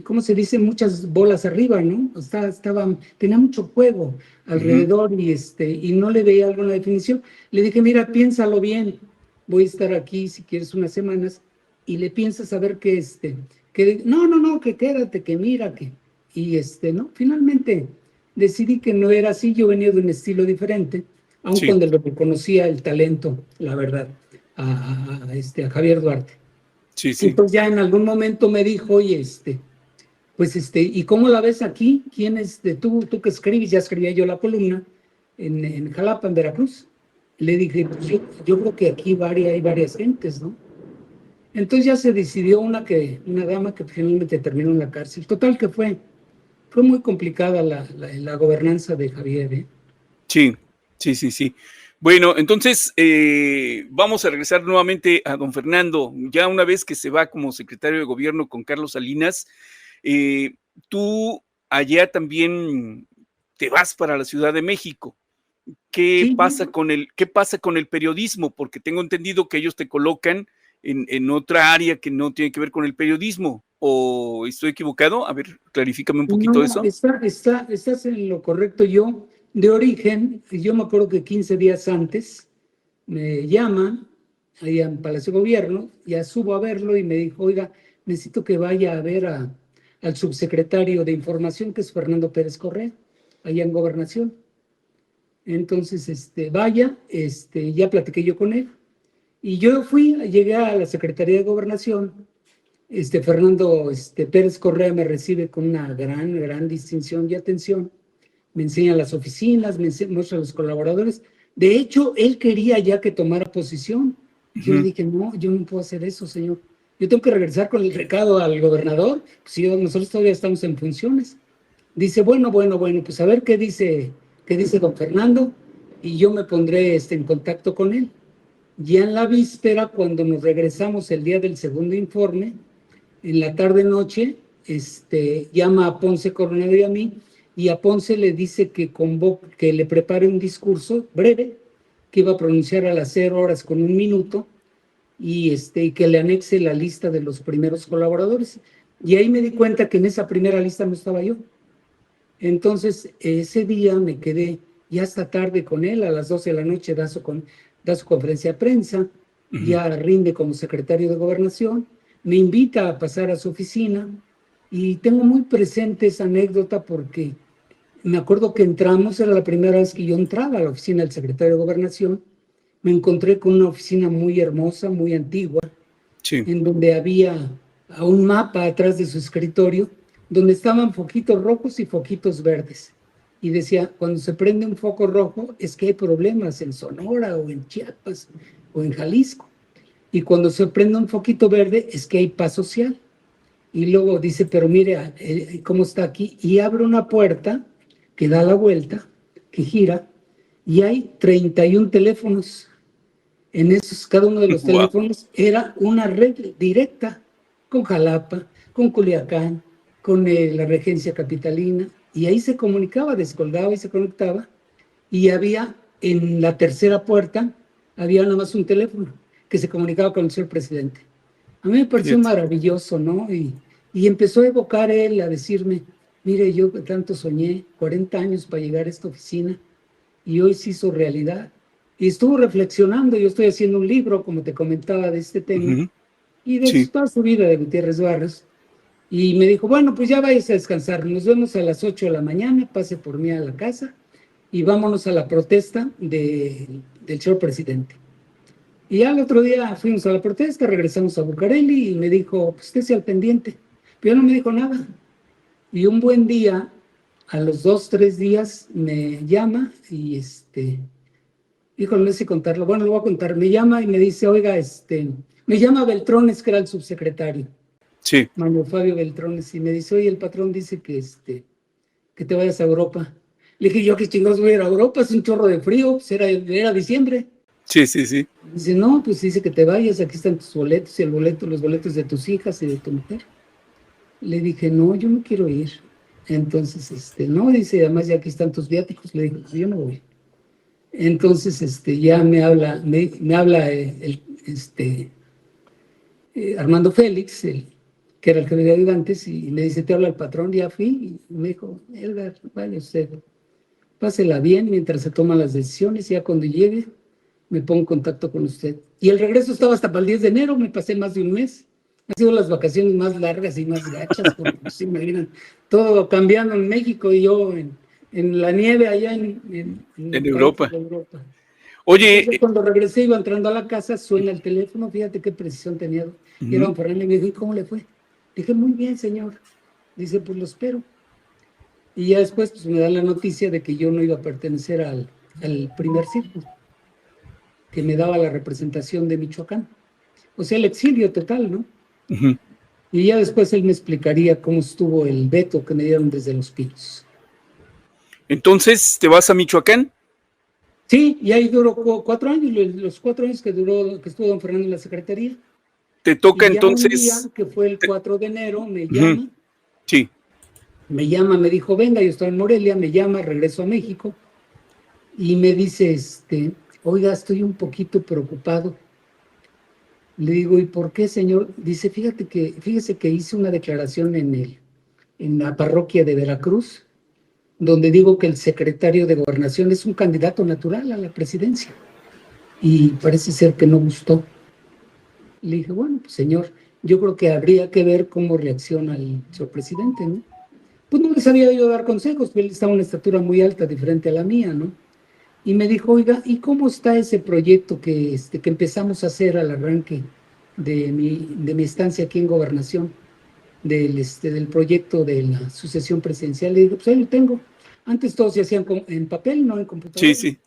¿cómo se dice? Muchas bolas arriba, ¿no? Tenía mucho juego alrededor y no le veía alguna definición. Le dije, mira, piénsalo bien, voy a estar aquí si quieres unas semanas, y le piensas a ver que no, que quédate, que mira, no, finalmente decidí que no era así. Yo venía de un estilo diferente, aun cuando le reconocía el talento, la verdad, a Javier Duarte. Sí. Entonces ya en algún momento me dijo, oye, ¿y cómo la ves aquí? ¿Quién es tú que escribes? Ya escribía yo la columna en Jalapa, en Veracruz. Le dije, pues yo creo que aquí hay varias gentes, ¿no? Entonces ya se decidió una dama que finalmente terminó en la cárcel. Total que fue muy complicada la gobernanza de Javier, ¿eh? Sí. Bueno, entonces vamos a regresar nuevamente a don Fernando. Ya una vez que se va como secretario de gobierno con Carlos Salinas, tú allá también te vas para la Ciudad de México. ¿Qué pasa con el periodismo? Porque tengo entendido que ellos te colocan en otra área que no tiene que ver con el periodismo. ¿O estoy equivocado? A ver, clarifícame un poquito eso. Estás en lo correcto. Yo, de origen, yo me acuerdo que 15 días antes me llaman ahí en Palacio de Gobierno, ya subo a verlo y me dijo, oiga, necesito que vaya a ver al subsecretario de Información, que es Fernando Pérez Correa, allá en Gobernación. Entonces, ya platiqué yo con él. Y yo llegué a la Secretaría de Gobernación. Fernando Pérez Correa me recibe con una gran distinción y atención. me enseña las oficinas, muestra a los colaboradores. De hecho, él quería ya que tomara posición. Yo le dije, no, yo no puedo hacer eso, señor. Yo tengo que regresar con el recado al gobernador, pues nosotros todavía estamos en funciones. Dice, bueno, pues a ver qué dice don Fernando, y yo me pondré en contacto con él. Ya en la víspera, cuando nos regresamos el día del segundo informe, en la tarde-noche, llama a Ponce Coronado y a mí, y a Ponce le dice que le prepare un discurso breve, que iba a pronunciar a las 0 horas con 1 minuto, y que le anexe la lista de los primeros colaboradores. Y ahí me di cuenta que en esa primera lista no estaba yo. Entonces, ese día me quedé ya hasta tarde con él, a las 12 de la noche da su conferencia de prensa, ya rinde como secretario de Gobernación, me invita a pasar a su oficina, y tengo muy presente esa anécdota porque me acuerdo que entramos, era la primera vez que yo entraba a la oficina del secretario de Gobernación. Me encontré con una oficina muy hermosa, muy antigua, sí, en donde había un mapa atrás de su escritorio, donde estaban foquitos rojos y foquitos verdes. Y decía, cuando se prende un foco rojo es que hay problemas en Sonora o en Chiapas o en Jalisco. Y cuando se prende un foquito verde es que hay paz social. Y luego dice, pero mire cómo está aquí. Y abre una puerta que da la vuelta, que gira, y hay 31 teléfonos. En esos, cada uno de los teléfonos era una red directa con Jalapa, con Culiacán, con la regencia capitalina, y ahí se comunicaba, descolgaba y se conectaba, y había en la tercera puerta, había nada más un teléfono que se comunicaba con el señor presidente. A mí me pareció maravilloso, ¿no? Y empezó a evocar él, a decirme, mire, yo tanto soñé, 40 años para llegar a esta oficina, y hoy se hizo realidad. Y estuvo reflexionando, yo estoy haciendo un libro, como te comentaba, de este tema, y de toda su vida de Gutiérrez Barrios, y me dijo, bueno, pues ya vayas a descansar, nos vemos a las 8 de la mañana, pase por mí a la casa, y vámonos a la protesta del señor presidente. Y ya el otro día fuimos a la protesta, regresamos a Bucareli, y me dijo, pues estése al pendiente, pero no me dijo nada. Y un buen día, a los 2, 3 días, me llama, y híjole, no sé contarlo. Bueno, lo voy a contar. Me llama y me dice, oiga, me llama Beltrones, que era el subsecretario. Sí. Manuel Fabio Beltrones, y me dice, oye, el patrón dice que te vayas a Europa. Le dije, yo qué chingados voy a ir a Europa, es un chorro de frío, pues era diciembre. Sí. Dice, no, pues dice que te vayas, aquí están tus boletos, y los boletos de tus hijas y de tu mujer. Le dije, no, yo no quiero ir. Entonces, no, dice, además ya aquí están tus viáticos. Le dije, yo no voy. Entonces, ya me habla Armando Félix, que era el jefe de ayudantes, y me dice, te habla el patrón. Ya fui, y me dijo, Edgar, vaya usted, pásela bien mientras se toman las decisiones, y ya cuando llegue, me pongo en contacto con usted. Y el regreso estaba hasta para el 10 de enero, me pasé más de un mes. Han sido las vacaciones más largas y más gachas, porque pues, imaginan, todo cambiando en México y yo en la nieve allá en Europa. Oye, entonces, cuando regresé, iba entrando a la casa, suena el teléfono, fíjate qué precisión tenía. Y era don Fernando, y me dijo, ¿y cómo le fue? Dije, muy bien, señor. Dice, pues lo espero. Y ya después pues, me da la noticia de que yo no iba a pertenecer al primer círculo, que me daba la representación de Michoacán. O sea, el exilio total, ¿no? Y ya después él me explicaría cómo estuvo el veto que me dieron desde Los Pinos. Entonces, ¿te vas a Michoacán? Sí, y ahí duró 4 años, los 4 años que estuvo don Fernando en la secretaría. Te toca y ya entonces. Un día, que fue el 4 de enero, me llama. Sí. Me llama, me dijo, venga, yo estaba en Morelia, me llama, regreso a México, y me dice, oiga, estoy un poquito preocupado. Le digo, ¿y por qué, señor? Dice, fíjese que hice una declaración en la parroquia de Veracruz, donde digo que el secretario de Gobernación es un candidato natural a la presidencia. Y parece ser que no gustó. Le dije, bueno, pues señor, yo creo que habría que ver cómo reacciona el señor presidente, ¿no? Pues no le sabía yo dar consejos, pero él estaba a una estatura muy alta, diferente a la mía, ¿no? Y me dijo, oiga, ¿y cómo está ese proyecto que empezamos a hacer al arranque de mi estancia aquí en Gobernación, del proyecto de la sucesión presidencial? Le digo, pues ahí lo tengo. Antes todos se hacían en papel, no en Sí, computadora. sí.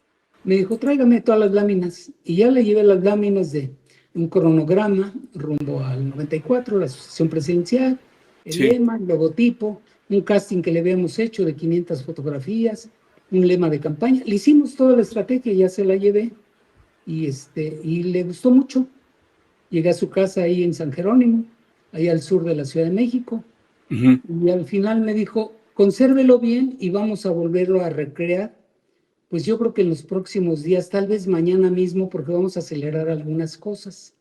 Me dijo, tráigame todas las láminas. Y ya le llevé las láminas de un cronograma rumbo al 94, la sucesión presidencial, el Sí. lema, el logotipo, un casting que le habíamos hecho de 500 fotografías, un lema de campaña. Le hicimos toda la estrategia, ya se la llevé y le gustó mucho. Llegué a su casa ahí en San Jerónimo, ahí al sur de la Ciudad de México, Ujú. y al final me dijo, consérvelo bien y vamos a volverlo a recrear. Pues yo creo que en los próximos días, tal vez mañana mismo, porque vamos a acelerar algunas cosas.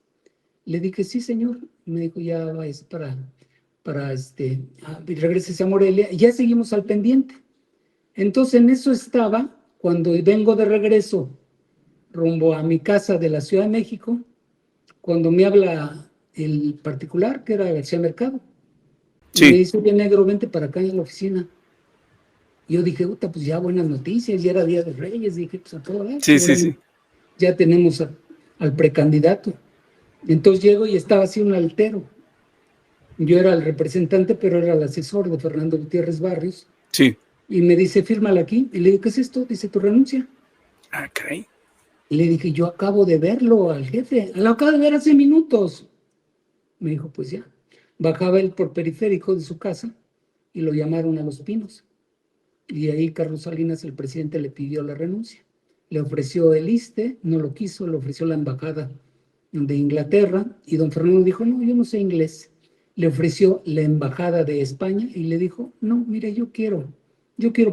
Le dije, sí, señor. Me dijo, ya es regrese a Morelia. Y ya seguimos al pendiente. Entonces, en eso estaba, cuando vengo de regreso rumbo a mi casa de la Ciudad de México, cuando me habla el particular, que era García Mercado, y me Sí. dice, oye, negro, vente para acá en la oficina. Y yo dije, puta, pues ya buenas noticias, ya era Día de Reyes, dije, pues a todo dar, Sí, sí, sí. ya tenemos al precandidato. Entonces llego y estaba así un altero. Yo era el representante, pero era el asesor de Fernando Gutiérrez Barrios. Sí. Y me dice, fírmala aquí. Y le digo, ¿qué es esto? Dice, tu renuncia. Ah, caray. Y le dije, yo acabo de verlo al jefe. Lo acabo de ver hace minutos. Me dijo, pues ya. Bajaba él por periférico de su casa y lo llamaron a Los Pinos. Y ahí Carlos Salinas, el presidente, le pidió la renuncia. Le ofreció el ISSSTE, no lo quiso, le ofreció la embajada de Inglaterra, y don Fernando dijo, no, yo no sé inglés. Le ofreció la embajada de España y le dijo, no, mire, yo quiero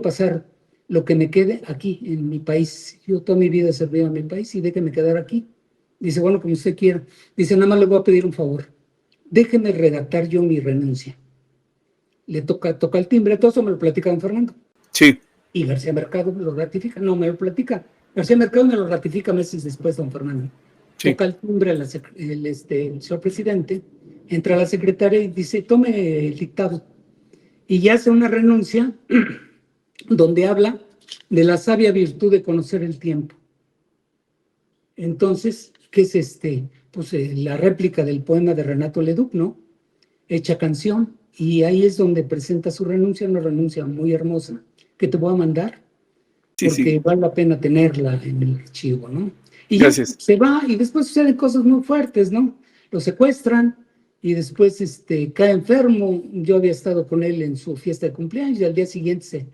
pasar lo que me quede aquí, en mi país. Yo toda mi vida he servido a mi país y déjeme quedar aquí. Dice, bueno, como usted quiera. Dice, nada más le voy a pedir un favor. Déjeme redactar yo mi renuncia. Le toca el timbre, todo eso me lo platica don Fernando. Sí. Y García Mercado me lo ratifica, no me lo platica. García Mercado me lo ratifica meses después, don Fernando. Sí. Toca el timbre el señor presidente, entra la secretaria y dice, tome el dictado. Y ya hace una renuncia donde habla de la sabia virtud de conocer el tiempo. Entonces, ¿qué es pues la réplica del poema de Renato Leduc, ¿no? Hecha canción. Y ahí es donde presenta su renuncia, una renuncia muy hermosa, que te voy a mandar, Sí, porque sí. vale la pena tenerla en el archivo, ¿no? Y ya Gracias. se va y después suceden cosas muy fuertes, ¿no? Lo secuestran y después cae enfermo. Yo había estado con él en su fiesta de cumpleaños y al día siguiente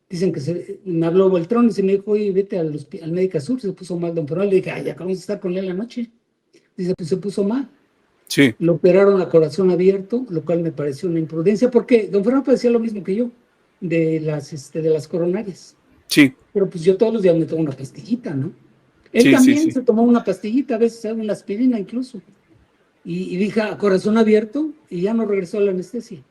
dicen que me habló Beltrón y se me dijo, oye, vete al Médica Sur, se puso mal don Fernando. Le dije, ay, acabamos de estar con él la noche. Dice, pues se puso mal. Sí. Lo operaron a corazón abierto, lo cual me pareció una imprudencia, porque don Fernando decía lo mismo que yo, de las coronarias. Sí. Pero pues yo todos los días me tomo una pastillita, ¿no? Él Sí, también sí, sí. se tomó una pastillita, a veces una aspirina incluso. Y dije, a corazón abierto, y ya no regresó a la anestesia.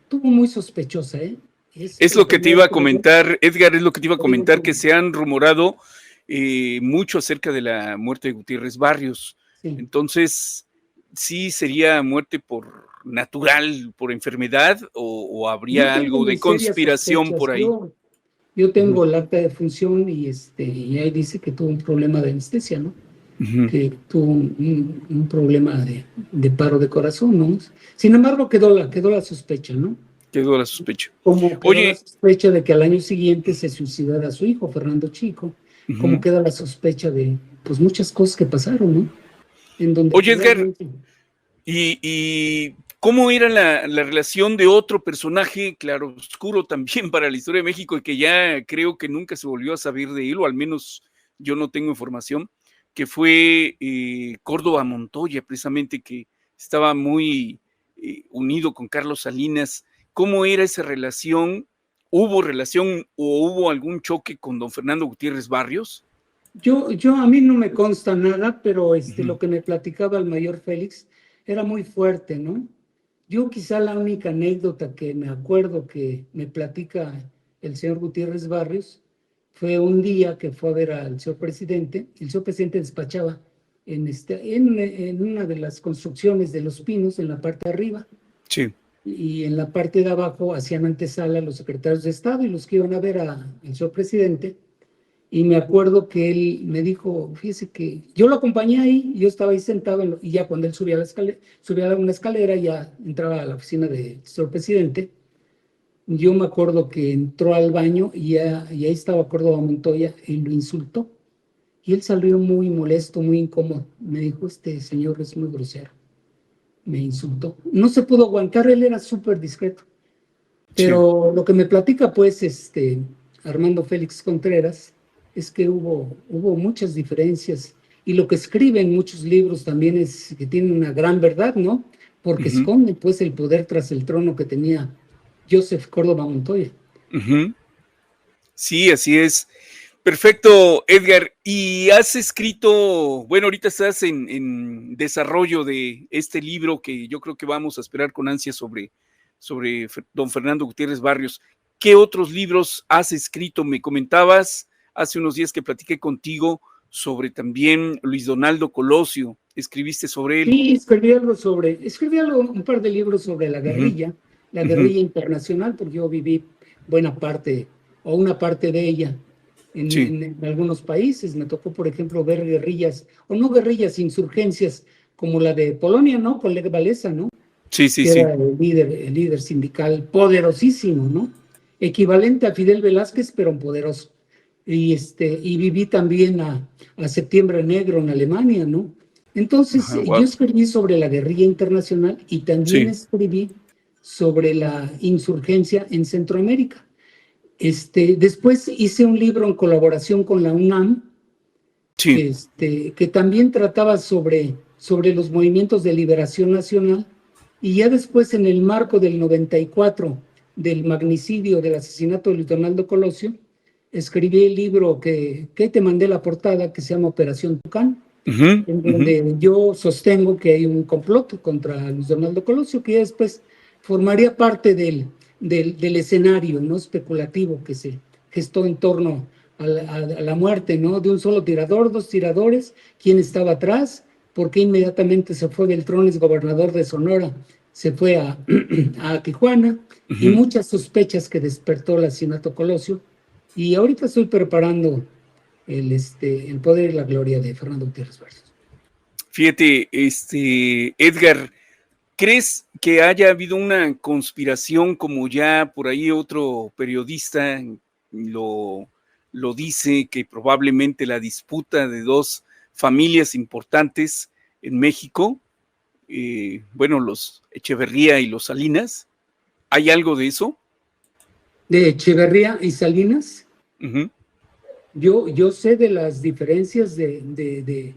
Estuvo muy sospechosa, ¿eh? Es lo que te iba a comentar, Edgar, es lo que te iba a comentar, que se han rumorado mucho acerca de la muerte de Gutiérrez Barrios. Sí. Entonces, ¿sí sería muerte por natural, por enfermedad, o habría algo de conspiración por ahí? Yo tengo el acta de función y ahí dice que tuvo un problema de anestesia, ¿no? Que tuvo un problema de paro de corazón, ¿no? Sin embargo, quedó la sospecha, ¿no? Quedó la sospecha. Como quedó la sospecha de que al año siguiente se suicidara su hijo, Fernando Chico. Como queda la sospecha de, pues, muchas cosas que pasaron, ¿no? En donde oye, Edgar, ¿y cómo era la relación de otro personaje, claro, oscuro también para la historia de México y que ya creo que nunca se volvió a saber de él, o al menos yo no tengo información, que fue Córdoba Montoya, precisamente, que estaba muy unido con Carlos Salinas? ¿Cómo era esa relación? ¿Hubo relación o hubo algún choque con don Fernando Gutiérrez Barrios? A mí no me consta nada, pero lo que me platicaba el mayor Félix era muy fuerte, ¿no? Yo quizá la única anécdota que me acuerdo que me platica el señor Gutiérrez Barrios fue un día que fue a ver al señor presidente. El señor presidente despachaba en una de las construcciones de Los Pinos, en la parte de arriba. Sí. Y en la parte de abajo hacían antesala los secretarios de Estado y los que iban a ver al señor presidente. Y me acuerdo que él me dijo, fíjese que yo lo acompañé ahí, yo estaba ahí sentado, y ya cuando él subía a una escalera, ya entraba a la oficina del señor presidente, yo me acuerdo que entró al baño y ahí estaba Córdoba Montoya y lo insultó. Y él salió muy molesto, muy incómodo. Me dijo, este señor es muy grosero. Me insultó. No se pudo aguantar, él era súper discreto. Pero lo que me platica, pues, Armando Félix Contreras, es que hubo muchas diferencias. Y lo que escribe en muchos libros también es que tiene una gran verdad, ¿no? Porque esconde, pues, el poder tras el trono que tenía Joseph Córdoba Montoya. Sí, así es. Perfecto, Edgar. Y has escrito, bueno, ahorita estás en desarrollo de este libro que yo creo que vamos a esperar con ansia sobre don Fernando Gutiérrez Barrios. ¿Qué otros libros has escrito? Me comentabas hace unos días que platiqué contigo sobre también Luis Donaldo Colosio. ¿Escribiste sobre él? Sí, escribí un par de libros sobre la guerrilla, la guerrilla internacional, porque yo viví buena parte o una parte de ella en algunos países. Me tocó, por ejemplo, ver guerrillas, o no guerrillas, insurgencias, como la de Polonia, ¿no? Con Lech Walesa, ¿no? Sí. Era el líder sindical poderosísimo, ¿no? Equivalente a Fidel Velázquez, pero poderoso. Y viví también a Septiembre Negro en Alemania, ¿no? Entonces, yo escribí sobre la guerrilla internacional y también escribí sobre la insurgencia en Centroamérica. Después hice un libro en colaboración con la UNAM, que también trataba sobre los movimientos de liberación nacional, y ya después, en el marco del 94, del magnicidio, del asesinato de Luis Donaldo Colosio, escribí el libro que te mandé la portada, que se llama Operación Tucán, en donde yo sostengo que hay un complot contra Luis Donaldo Colosio, que ya después formaría parte del escenario, ¿no?, especulativo que se gestó en torno a la muerte, ¿no?, de un solo tirador, dos tiradores, quién estaba atrás, por qué inmediatamente se fue Beltrones, gobernador de Sonora, se fue a Tijuana, y muchas sospechas que despertó el asesinato Colosio. Y ahorita estoy preparando el poder y la gloria de Fernando Gutiérrez Barrios. Fíjate, Edgar, ¿crees que haya habido una conspiración, como ya por ahí otro periodista lo dice, que probablemente la disputa de dos familias importantes en México, los Echeverría y los Salinas? ¿Hay algo de eso? ¿De Echeverría y Salinas? Yo sé de las diferencias de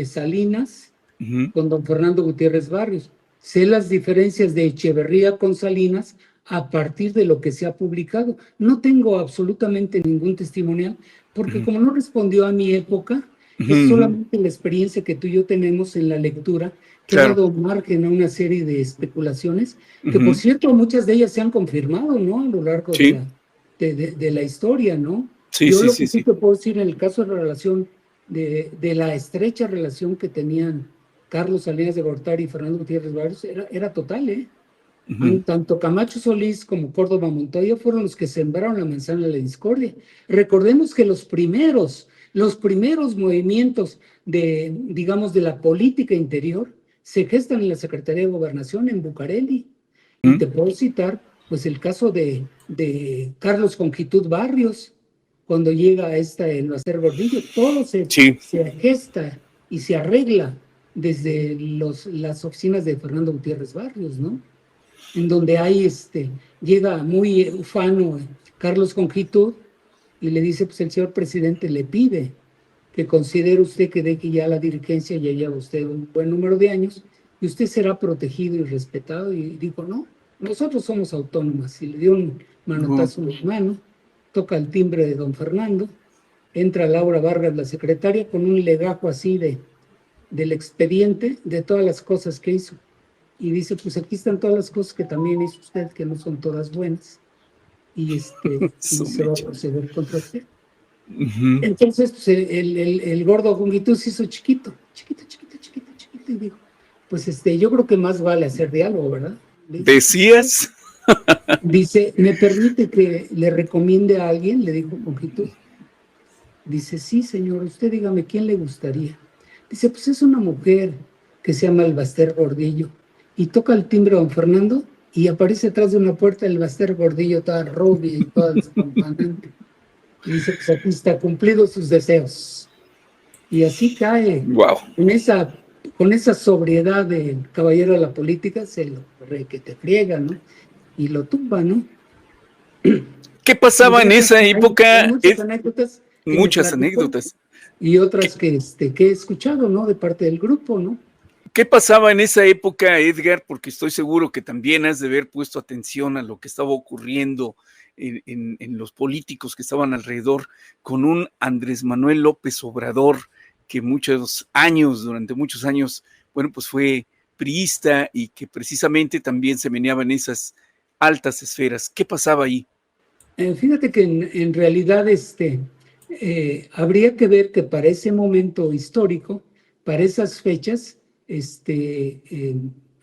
Salinas con don Fernando Gutiérrez Barrios. Sé las diferencias de Echeverría con Salinas a partir de lo que se ha publicado. No tengo absolutamente ningún testimonial, porque como no respondió a mi época, es solamente la experiencia que tú y yo tenemos en la lectura, que ha dado margen a una serie de especulaciones, que por cierto muchas de ellas se han confirmado, ¿no?, a lo largo de la historia, ¿no? Yo lo que sí te puedo decir en el caso de la relación, de la estrecha relación que tenían Carlos Salinas de Gortari y Fernando Gutiérrez Barrios, era total, ¿eh? Tanto Camacho Solís como Córdoba Montoya fueron los que sembraron la manzana de la discordia. Recordemos que los primeros movimientos digamos, de la política interior se gestan en la Secretaría de Gobernación en Bucareli. Y te puedo citar, pues, el caso de Carlos Conjitud Barrios, cuando llega el Baster Gordillo. Todo se gesta y se arregla desde las oficinas de Fernando Gutiérrez Barrios, ¿no? En donde llega muy ufano Carlos Conjitud y le dice, pues, el señor presidente le pide que considere usted que deje ya la dirigencia, ya lleva usted un buen número de años, y usted será protegido y respetado. Y dijo, no, nosotros somos autónomas. Y le dio un manotazo en la mano, toca el timbre de don Fernando, entra Laura Vargas, la secretaria, con un legajo así del expediente, de todas las cosas que hizo. Y dice, pues aquí están todas las cosas que también hizo usted, que no son todas buenas. Y se va a proceder contra usted. Entonces, pues, el gordo Conjitud se hizo chiquito, y dijo, pues yo creo que más vale hacer diálogo, ¿verdad? ¿Decías? Dice, ¿me permite que le recomiende a alguien? Le dijo Conjitud. Dice, sí, señor, usted dígame, ¿quién le gustaría? Dice, pues es una mujer que se llama el Baster Gordillo, y toca el timbre don Fernando y aparece atrás de una puerta el Baster Gordillo, toda rubia y toda despampanante. Y dice, pues aquí está, cumplido sus deseos. Y así cae Wow. con esa sobriedad del caballero de la política, se lo que te friega, ¿no? Y lo tumba, ¿no? ¿Qué pasaba en esa Hay época? muchas anécdotas que me Muchas platicó anécdotas. y otras que he escuchado, ¿no? De parte del grupo, ¿no? ¿Qué pasaba en esa época, Edgar? Porque estoy seguro que también has de haber puesto atención a lo que estaba ocurriendo en los políticos que estaban alrededor con un Andrés Manuel López Obrador que durante muchos años, bueno, pues fue priista y que precisamente también se meneaba en esas altas esferas. ¿Qué pasaba ahí? Fíjate que en realidad habría que ver que para ese momento histórico, para esas fechas,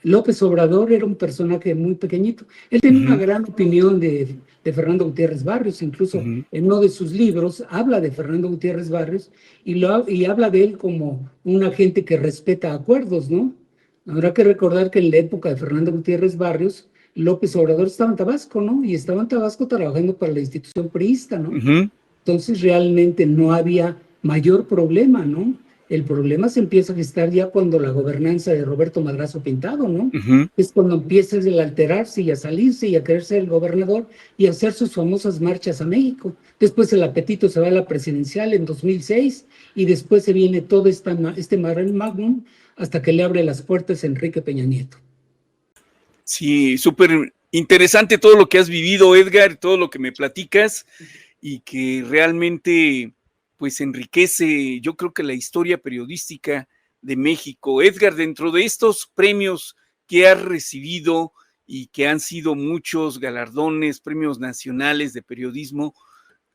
López Obrador era un personaje muy pequeñito. Él tenía una Uh-huh. gran opinión de Fernando Gutiérrez Barrios, incluso Uh-huh. en uno de sus libros habla de Fernando Gutiérrez Barrios y habla de él como una gente que respeta acuerdos, ¿no? Habrá que recordar que en la época de Fernando Gutiérrez Barrios, López Obrador estaba en Tabasco, ¿no? Y estaba en Tabasco trabajando para la institución priista, ¿no? Uh-huh. Entonces realmente no había mayor problema, ¿no? El problema se empieza a gestar ya cuando la gobernanza de Roberto Madrazo Pintado, ¿no? Uh-huh. Es cuando empieza a alterarse y a salirse y a querer ser el gobernador y a hacer sus famosas marchas a México. Después el apetito se va a la presidencial en 2006 y después se viene todo este mare magnum hasta que le abre las puertas a Enrique Peña Nieto. Sí, súper interesante todo lo que has vivido, Edgar, todo lo que me platicas y que realmente pues enriquece, yo creo que la historia periodística de México. Edgar, dentro de estos premios que has recibido y que han sido muchos galardones, premios nacionales de periodismo,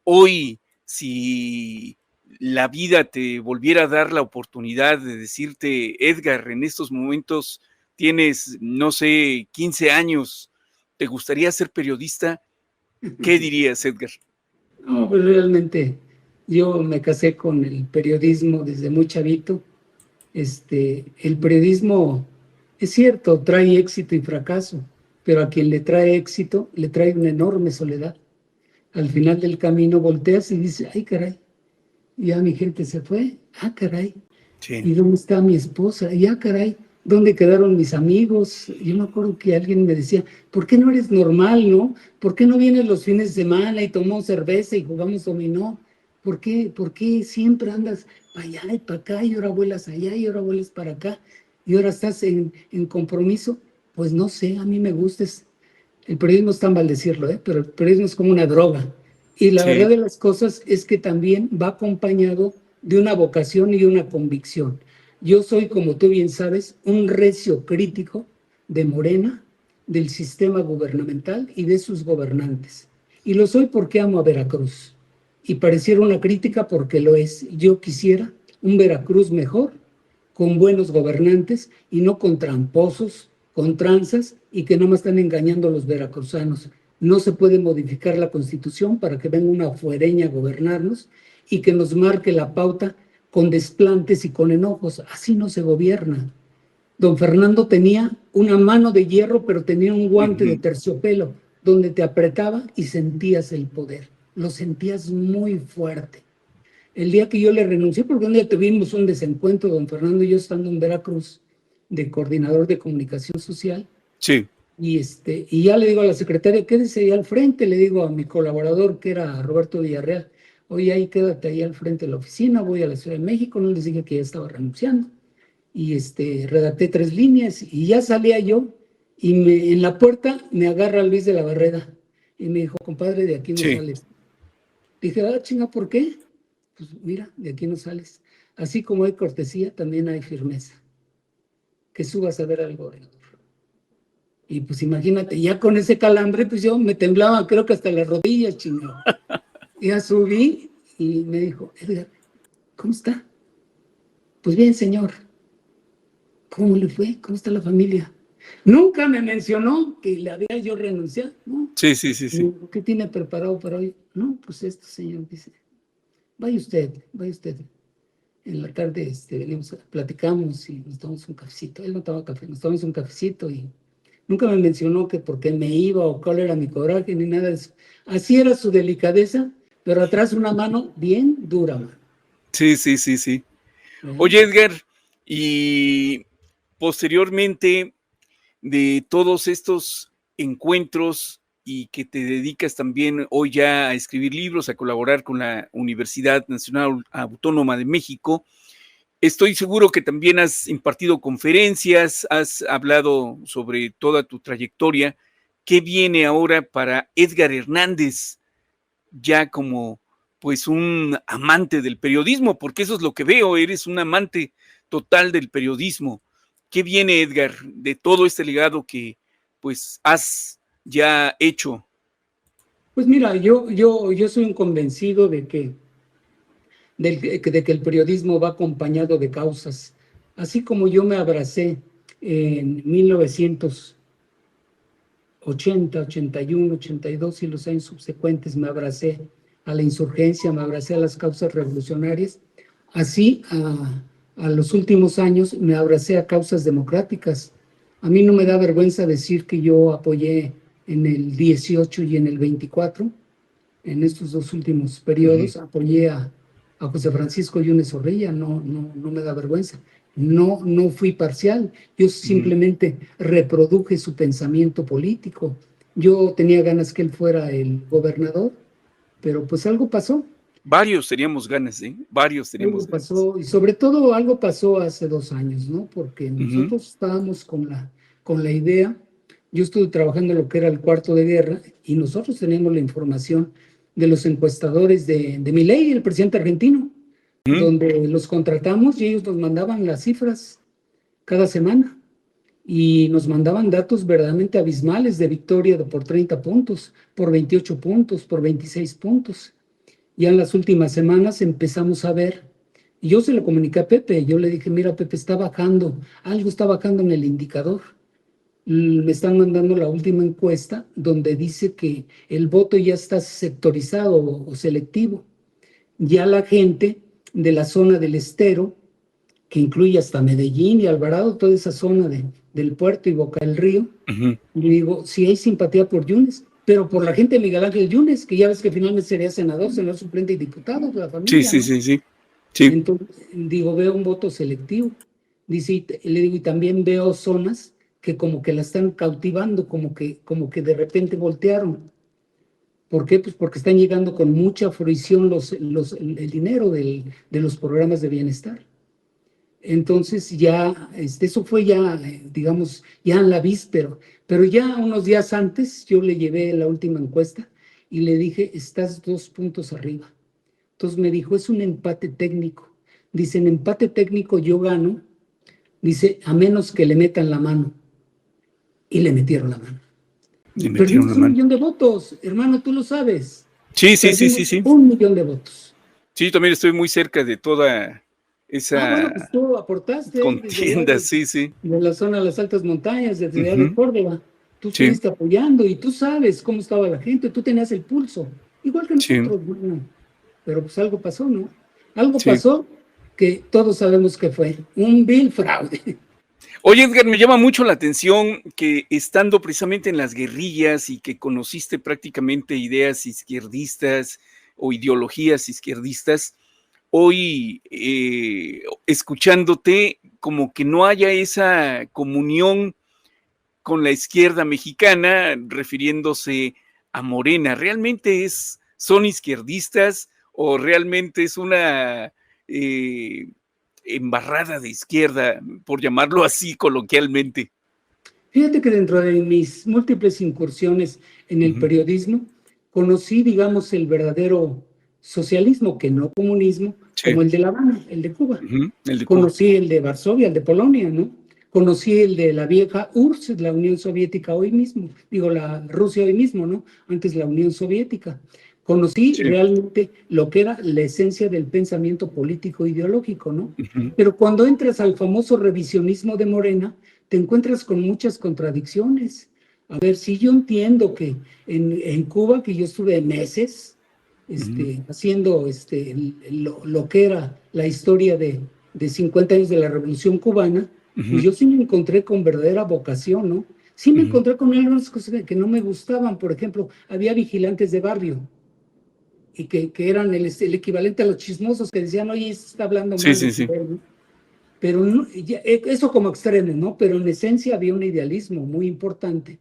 hoy, si la vida te volviera a dar la oportunidad de decirte, Edgar, en estos momentos tienes, no sé, 15 años, ¿te gustaría ser periodista? ¿Qué dirías, Edgar? No, pues realmente yo me casé con el periodismo desde muy chavito. El periodismo, es cierto, trae éxito y fracaso, pero a quien le trae éxito le trae una enorme soledad. Al final del camino volteas y dices, ay caray, ya mi gente se fue, ah caray, Sí. ¿y dónde está mi esposa? Y ah caray, ¿dónde quedaron mis amigos? Yo me acuerdo que alguien me decía, ¿por qué no eres normal, no? ¿Por qué no vienes los fines de semana y tomamos cerveza y jugamos dominó? ¿Por qué siempre andas para allá y para acá y ahora vuelas allá y ahora vuelas para acá y ahora estás en compromiso? Pues no sé, a mí me gusta, el periodismo está mal decirlo, pero el periodismo es como una droga. Y la verdad Sí. de las cosas es que también va acompañado de una vocación y una convicción. Yo soy, como tú bien sabes, un recio crítico de Morena, del sistema gubernamental y de sus gobernantes. Y lo soy porque amo a Veracruz. Y pareciera una crítica porque lo es. Yo quisiera un Veracruz mejor, con buenos gobernantes y no con tramposos, con tranzas y que no me están engañando a los veracruzanos. No se puede modificar la Constitución para que venga una fuereña a gobernarnos y que nos marque la pauta con desplantes y con enojos. Así no se gobierna. Don Fernando tenía una mano de hierro, pero tenía un guante de Uh-huh. terciopelo, donde te apretaba y sentías el poder. Lo sentías muy fuerte. El día que yo le renuncié, porque un día tuvimos un desencuentro, don Fernando y yo estando en Veracruz, de coordinador de comunicación social, Sí. y ya le digo a la secretaria, quédese ahí al frente, le digo a mi colaborador, que era Roberto Villarreal, oye, ahí quédate ahí al frente de la oficina, voy a la Ciudad de México, no les dije que ya estaba renunciando, y redacté 3 líneas, y ya salía yo, y en la puerta me agarra Luis de la Barrera, y me dijo, compadre, de aquí no Sí. sales. Dije, chinga, ¿por qué? Pues mira, de aquí no sales. Así como hay cortesía, también hay firmeza. Que subas a ver al gobernador. Y pues imagínate, ya con ese calambre, pues yo me temblaba, creo que hasta las rodillas, chingado. Ya subí y me dijo, Edgar, ¿cómo está? Pues bien, señor. ¿Cómo le fue? ¿Cómo está la familia? Nunca me mencionó que le había yo renunciado, ¿no? Sí, sí, sí, sí. ¿Qué tiene preparado para hoy? No, pues esto, señor, dice, vaya usted, vaya usted. En la tarde venimos, platicamos y nos tomamos un cafecito. Él no tomaba café, nos tomamos un cafecito y Nunca me mencionó que por qué me iba o cuál era mi coraje, ni nada de eso. Así era su delicadeza, pero atrás una mano bien dura, man. Sí, sí, sí, sí. Oye, Edgar, y posteriormente de todos estos encuentros y que te dedicas también hoy ya a escribir libros, a colaborar con la Universidad Nacional Autónoma de México, estoy seguro que también has impartido conferencias, has hablado sobre toda tu trayectoria. ¿Qué viene ahora para Edgar Hernández, ya como pues un amante del periodismo? Porque eso es lo que veo, eres un amante total del periodismo. ¿Qué viene, Edgar, de todo este legado que pues has ya hecho? Pues mira, yo soy un convencido de que el periodismo va acompañado de causas. Así como yo me abracé en 1980, 81, 82 y los años subsecuentes, me abracé a la insurgencia, me abracé a las causas revolucionarias, así a los últimos años me abracé a causas democráticas. A mí no me da vergüenza decir que yo apoyé en el 18 y en el 24, en estos dos últimos periodos, apoyé a José Francisco Yunes Zorrilla, no me da vergüenza. No fui parcial, yo simplemente reproduje su pensamiento político. Yo tenía ganas que él fuera el gobernador, pero pues algo pasó. Varios teníamos ganas, ¿eh? Varios teníamos ganas. Pasó, y sobre todo algo pasó hace 2 años, ¿no? Porque nosotros estábamos con la idea, yo estuve trabajando en lo que era el cuarto de guerra, y nosotros teníamos la información de los encuestadores de Milei, el presidente argentino, donde los contratamos y ellos nos mandaban las cifras cada semana y nos mandaban datos verdaderamente abismales de victoria por 30 puntos, por 28 puntos, por 26 puntos. Ya en las últimas semanas empezamos a ver, y yo se lo comuniqué a Pepe, yo le dije, mira Pepe, está bajando, algo está bajando en el indicador. Me están mandando la última encuesta donde dice que el voto ya está sectorizado o selectivo. Ya la gente de la zona del Estero, que incluye hasta Medellín y Alvarado, toda esa zona del puerto y Boca del Río, y digo, sí hay simpatía por Yunes, pero por la gente de Miguel Ángel Yunes, que ya ves que finalmente sería senador suplente y diputado de la familia. Sí. Entonces, digo, veo un voto selectivo. Dice, le digo, y también veo zonas que como que la están cautivando, como que de repente voltearon. ¿Por qué? Pues porque están llegando con mucha fruición el dinero de los programas de bienestar. Entonces ya, eso fue ya, digamos, ya en la víspera, pero ya unos días antes yo le llevé la última encuesta y le dije, estás 2 puntos arriba. Entonces me dijo, es un empate técnico. Dice, en empate técnico yo gano, dice, a menos que le metan la mano. Y le metieron la mano. Perdimos 1 millón de votos, hermano, tú lo sabes. Sí. 1 millón de votos. Sí, también estoy muy cerca de toda esa bueno, pues tú aportaste contienda, sí. De la zona de las altas montañas, de la ciudad de Córdoba. Tú estuviste apoyando y tú sabes cómo estaba la gente, tú tenías el pulso. Igual que nosotros, bueno. Pero pues algo pasó, ¿no? Algo pasó que todos sabemos que fue un vil fraude. Oye, Edgar, me llama mucho la atención que estando precisamente en las guerrillas y que conociste prácticamente ideas izquierdistas o ideologías izquierdistas, hoy escuchándote como que no haya esa comunión con la izquierda mexicana, refiriéndose a Morena. ¿Realmente son izquierdistas o realmente es una embarrada de izquierda, por llamarlo así coloquialmente? Fíjate que dentro de mis múltiples incursiones en el periodismo, conocí, digamos, el verdadero socialismo, que no comunismo, como el de La Habana, el de Cuba. Conocí el de Varsovia, el de Polonia, ¿no? Conocí el de la vieja URSS, la Unión Soviética hoy mismo, digo, la Rusia hoy mismo, ¿no? Antes la Unión Soviética. Conocí realmente lo que era la esencia del pensamiento político ideológico, ¿no? Pero cuando entras al famoso revisionismo de Morena, te encuentras con muchas contradicciones. A ver, si yo entiendo que en Cuba, que yo estuve meses haciendo lo que era la historia de 50 años de la Revolución Cubana, pues yo sí me encontré con verdadera vocación, ¿no? Sí me encontré con algunas cosas que no me gustaban. Por ejemplo, había vigilantes de barrio y que eran el equivalente a los chismosos que decían, oye, este está hablando Sí, mal de sí, su sí. pueblo. Pero no, eso como extremo, ¿no? Pero en esencia había un idealismo muy importante.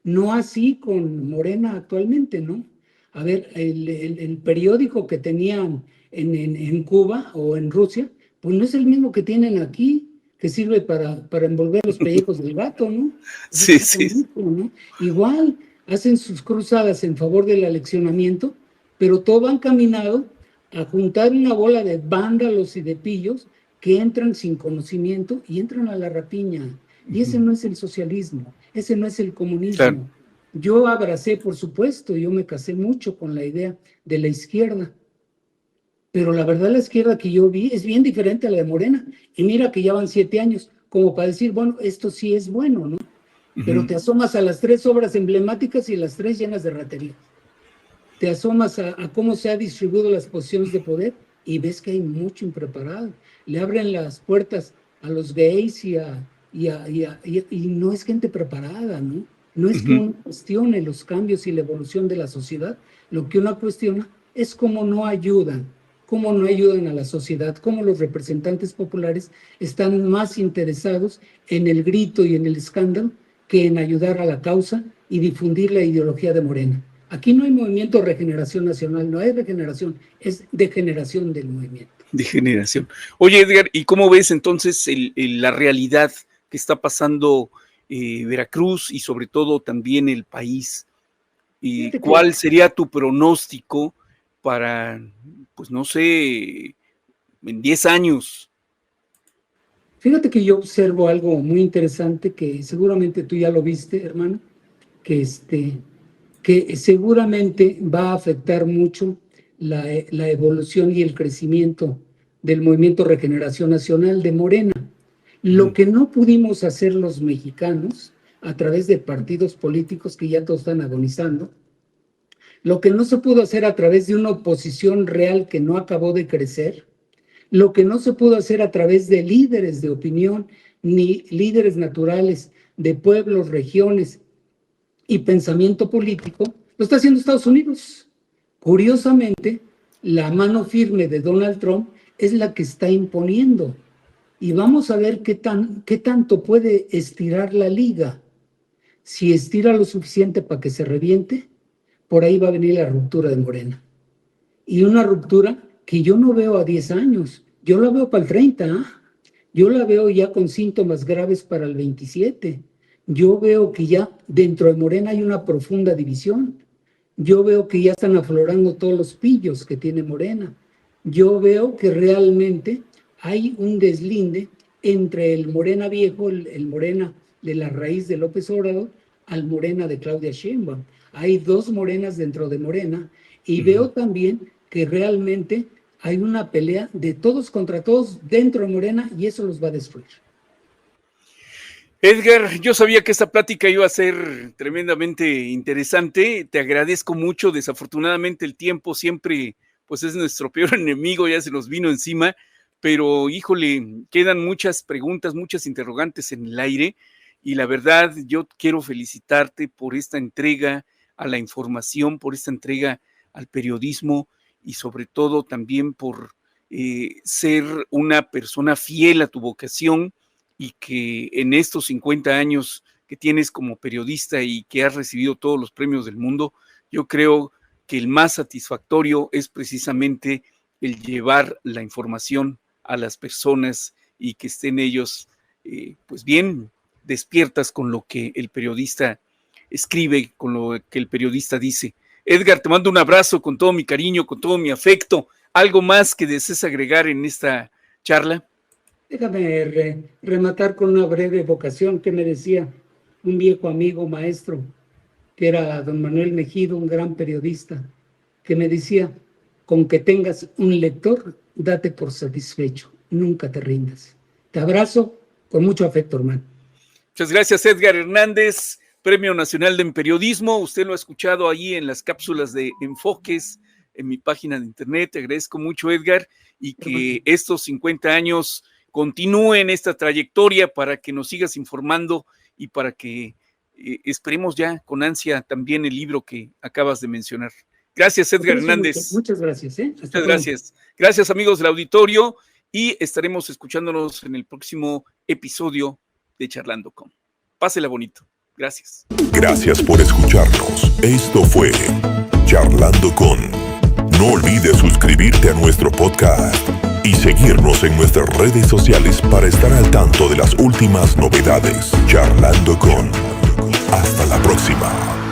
No así con Morena actualmente, ¿no? A ver, el periódico que tenían en Cuba o en Rusia, pues no es el mismo que tienen aquí, que sirve para envolver los pellejos del gato, ¿no? O sea, Sí, es sí. bonito, ¿no? Igual hacen sus cruzadas en favor del aleccionamiento, pero todo va encaminado a juntar una bola de vándalos y de pillos que entran sin conocimiento y entran a la rapiña. Y ese no es el socialismo, ese no es el Claro. comunismo. Yo abracé, por supuesto, yo me casé mucho con la idea de la izquierda, pero la verdad la izquierda que yo vi es bien diferente a la de Morena. Y mira que ya van 7 años, como para decir, bueno, esto sí es bueno, ¿no? Pero te asomas a las 3 obras emblemáticas y las 3 llenas de ratería. Te asomas a cómo se han distribuido las posiciones de poder y ves que hay mucho impreparado. Le abren las puertas a los gays y no es gente preparada, ¿no? No es que uno cuestione los cambios y la evolución de la sociedad, lo que uno cuestiona es cómo no ayudan a la sociedad, cómo los representantes populares están más interesados en el grito y en el escándalo que en ayudar a la causa y difundir la ideología de Morena. Aquí no hay movimiento de regeneración nacional, no hay regeneración, es degeneración del movimiento. De generación. Oye, Edgar, ¿y cómo ves entonces la realidad que está pasando Veracruz y sobre todo también el país? ¿Y Fíjate que, cuál sería tu pronóstico para, pues no sé, en 10 años? fíjate que yo observo algo muy interesante que seguramente tú ya lo viste, hermano, que, que seguramente va a afectar mucho la evolución y el crecimiento del movimiento Regeneración Nacional de Morena. Lo que no pudimos hacer los mexicanos a través de partidos políticos que ya todos están agonizando, lo que no se pudo hacer a través de una oposición real que no acabó de crecer, lo que no se pudo hacer a través de líderes de opinión ni líderes naturales de pueblos, regiones y pensamiento político, lo está haciendo Estados Unidos. Curiosamente, la mano firme de Donald Trump es la que está imponiendo. Y vamos a ver qué tanto puede estirar la liga. Si estira lo suficiente para que se reviente, por ahí va a venir la ruptura de Morena. Y una ruptura que yo no veo a 10 años, yo la veo para el 30, ¿eh? Yo la veo ya con síntomas graves para el 27. Yo veo que ya dentro de Morena hay una profunda división. Yo veo que ya están aflorando todos los pillos que tiene Morena. Yo veo que realmente hay un deslinde entre el Morena viejo, el Morena de la raíz de López Obrador, al Morena de Claudia Sheinbaum. Hay dos Morenas dentro de Morena y veo también que realmente hay una pelea de todos contra todos dentro de Morena y eso los va a destruir. Edgar, yo sabía que esta plática iba a ser tremendamente interesante. Te agradezco mucho. Desafortunadamente el tiempo siempre pues es nuestro peor enemigo, ya se nos vino encima, pero híjole, quedan muchas preguntas, muchas interrogantes en el aire y la verdad yo quiero felicitarte por esta entrega a la información, por esta entrega al periodismo y sobre todo también por ser una persona fiel a tu vocación y que en estos 50 años que tienes como periodista y que has recibido todos los premios del mundo, yo creo que el más satisfactorio es precisamente el llevar la información a las personas y que estén ellos pues bien despiertas con lo que el periodista escribe, con lo que el periodista dice. Edgar, te mando un abrazo con todo mi cariño, con todo mi afecto. ¿Algo más que desees agregar en esta charla? Déjame rematar con una breve evocación que me decía un viejo amigo maestro, que era don Manuel Mejido, un gran periodista, que me decía, con que tengas un lector, date por satisfecho, nunca te rindas. Te abrazo con mucho afecto, hermano. Muchas gracias, Edgar Hernández, Premio Nacional de Periodismo. Usted lo ha escuchado ahí en las cápsulas de Enfoques, en mi página de internet. Te agradezco mucho, Edgar, y que estos 50 años continúen esta trayectoria para que nos sigas informando y para que esperemos ya con ansia también el libro que acabas de mencionar. Gracias, Edgar Hernández. Muchas gracias. Muchas gracias. Gracias, amigos del auditorio, y estaremos escuchándonos en el próximo episodio de Charlando Con. Pásela bonito. Gracias. Gracias por escucharnos. Esto fue Charlando Con. No olvides suscribirte a nuestro podcast y seguirnos en nuestras redes sociales para estar al tanto de las últimas novedades. Charlando Con. Hasta la próxima.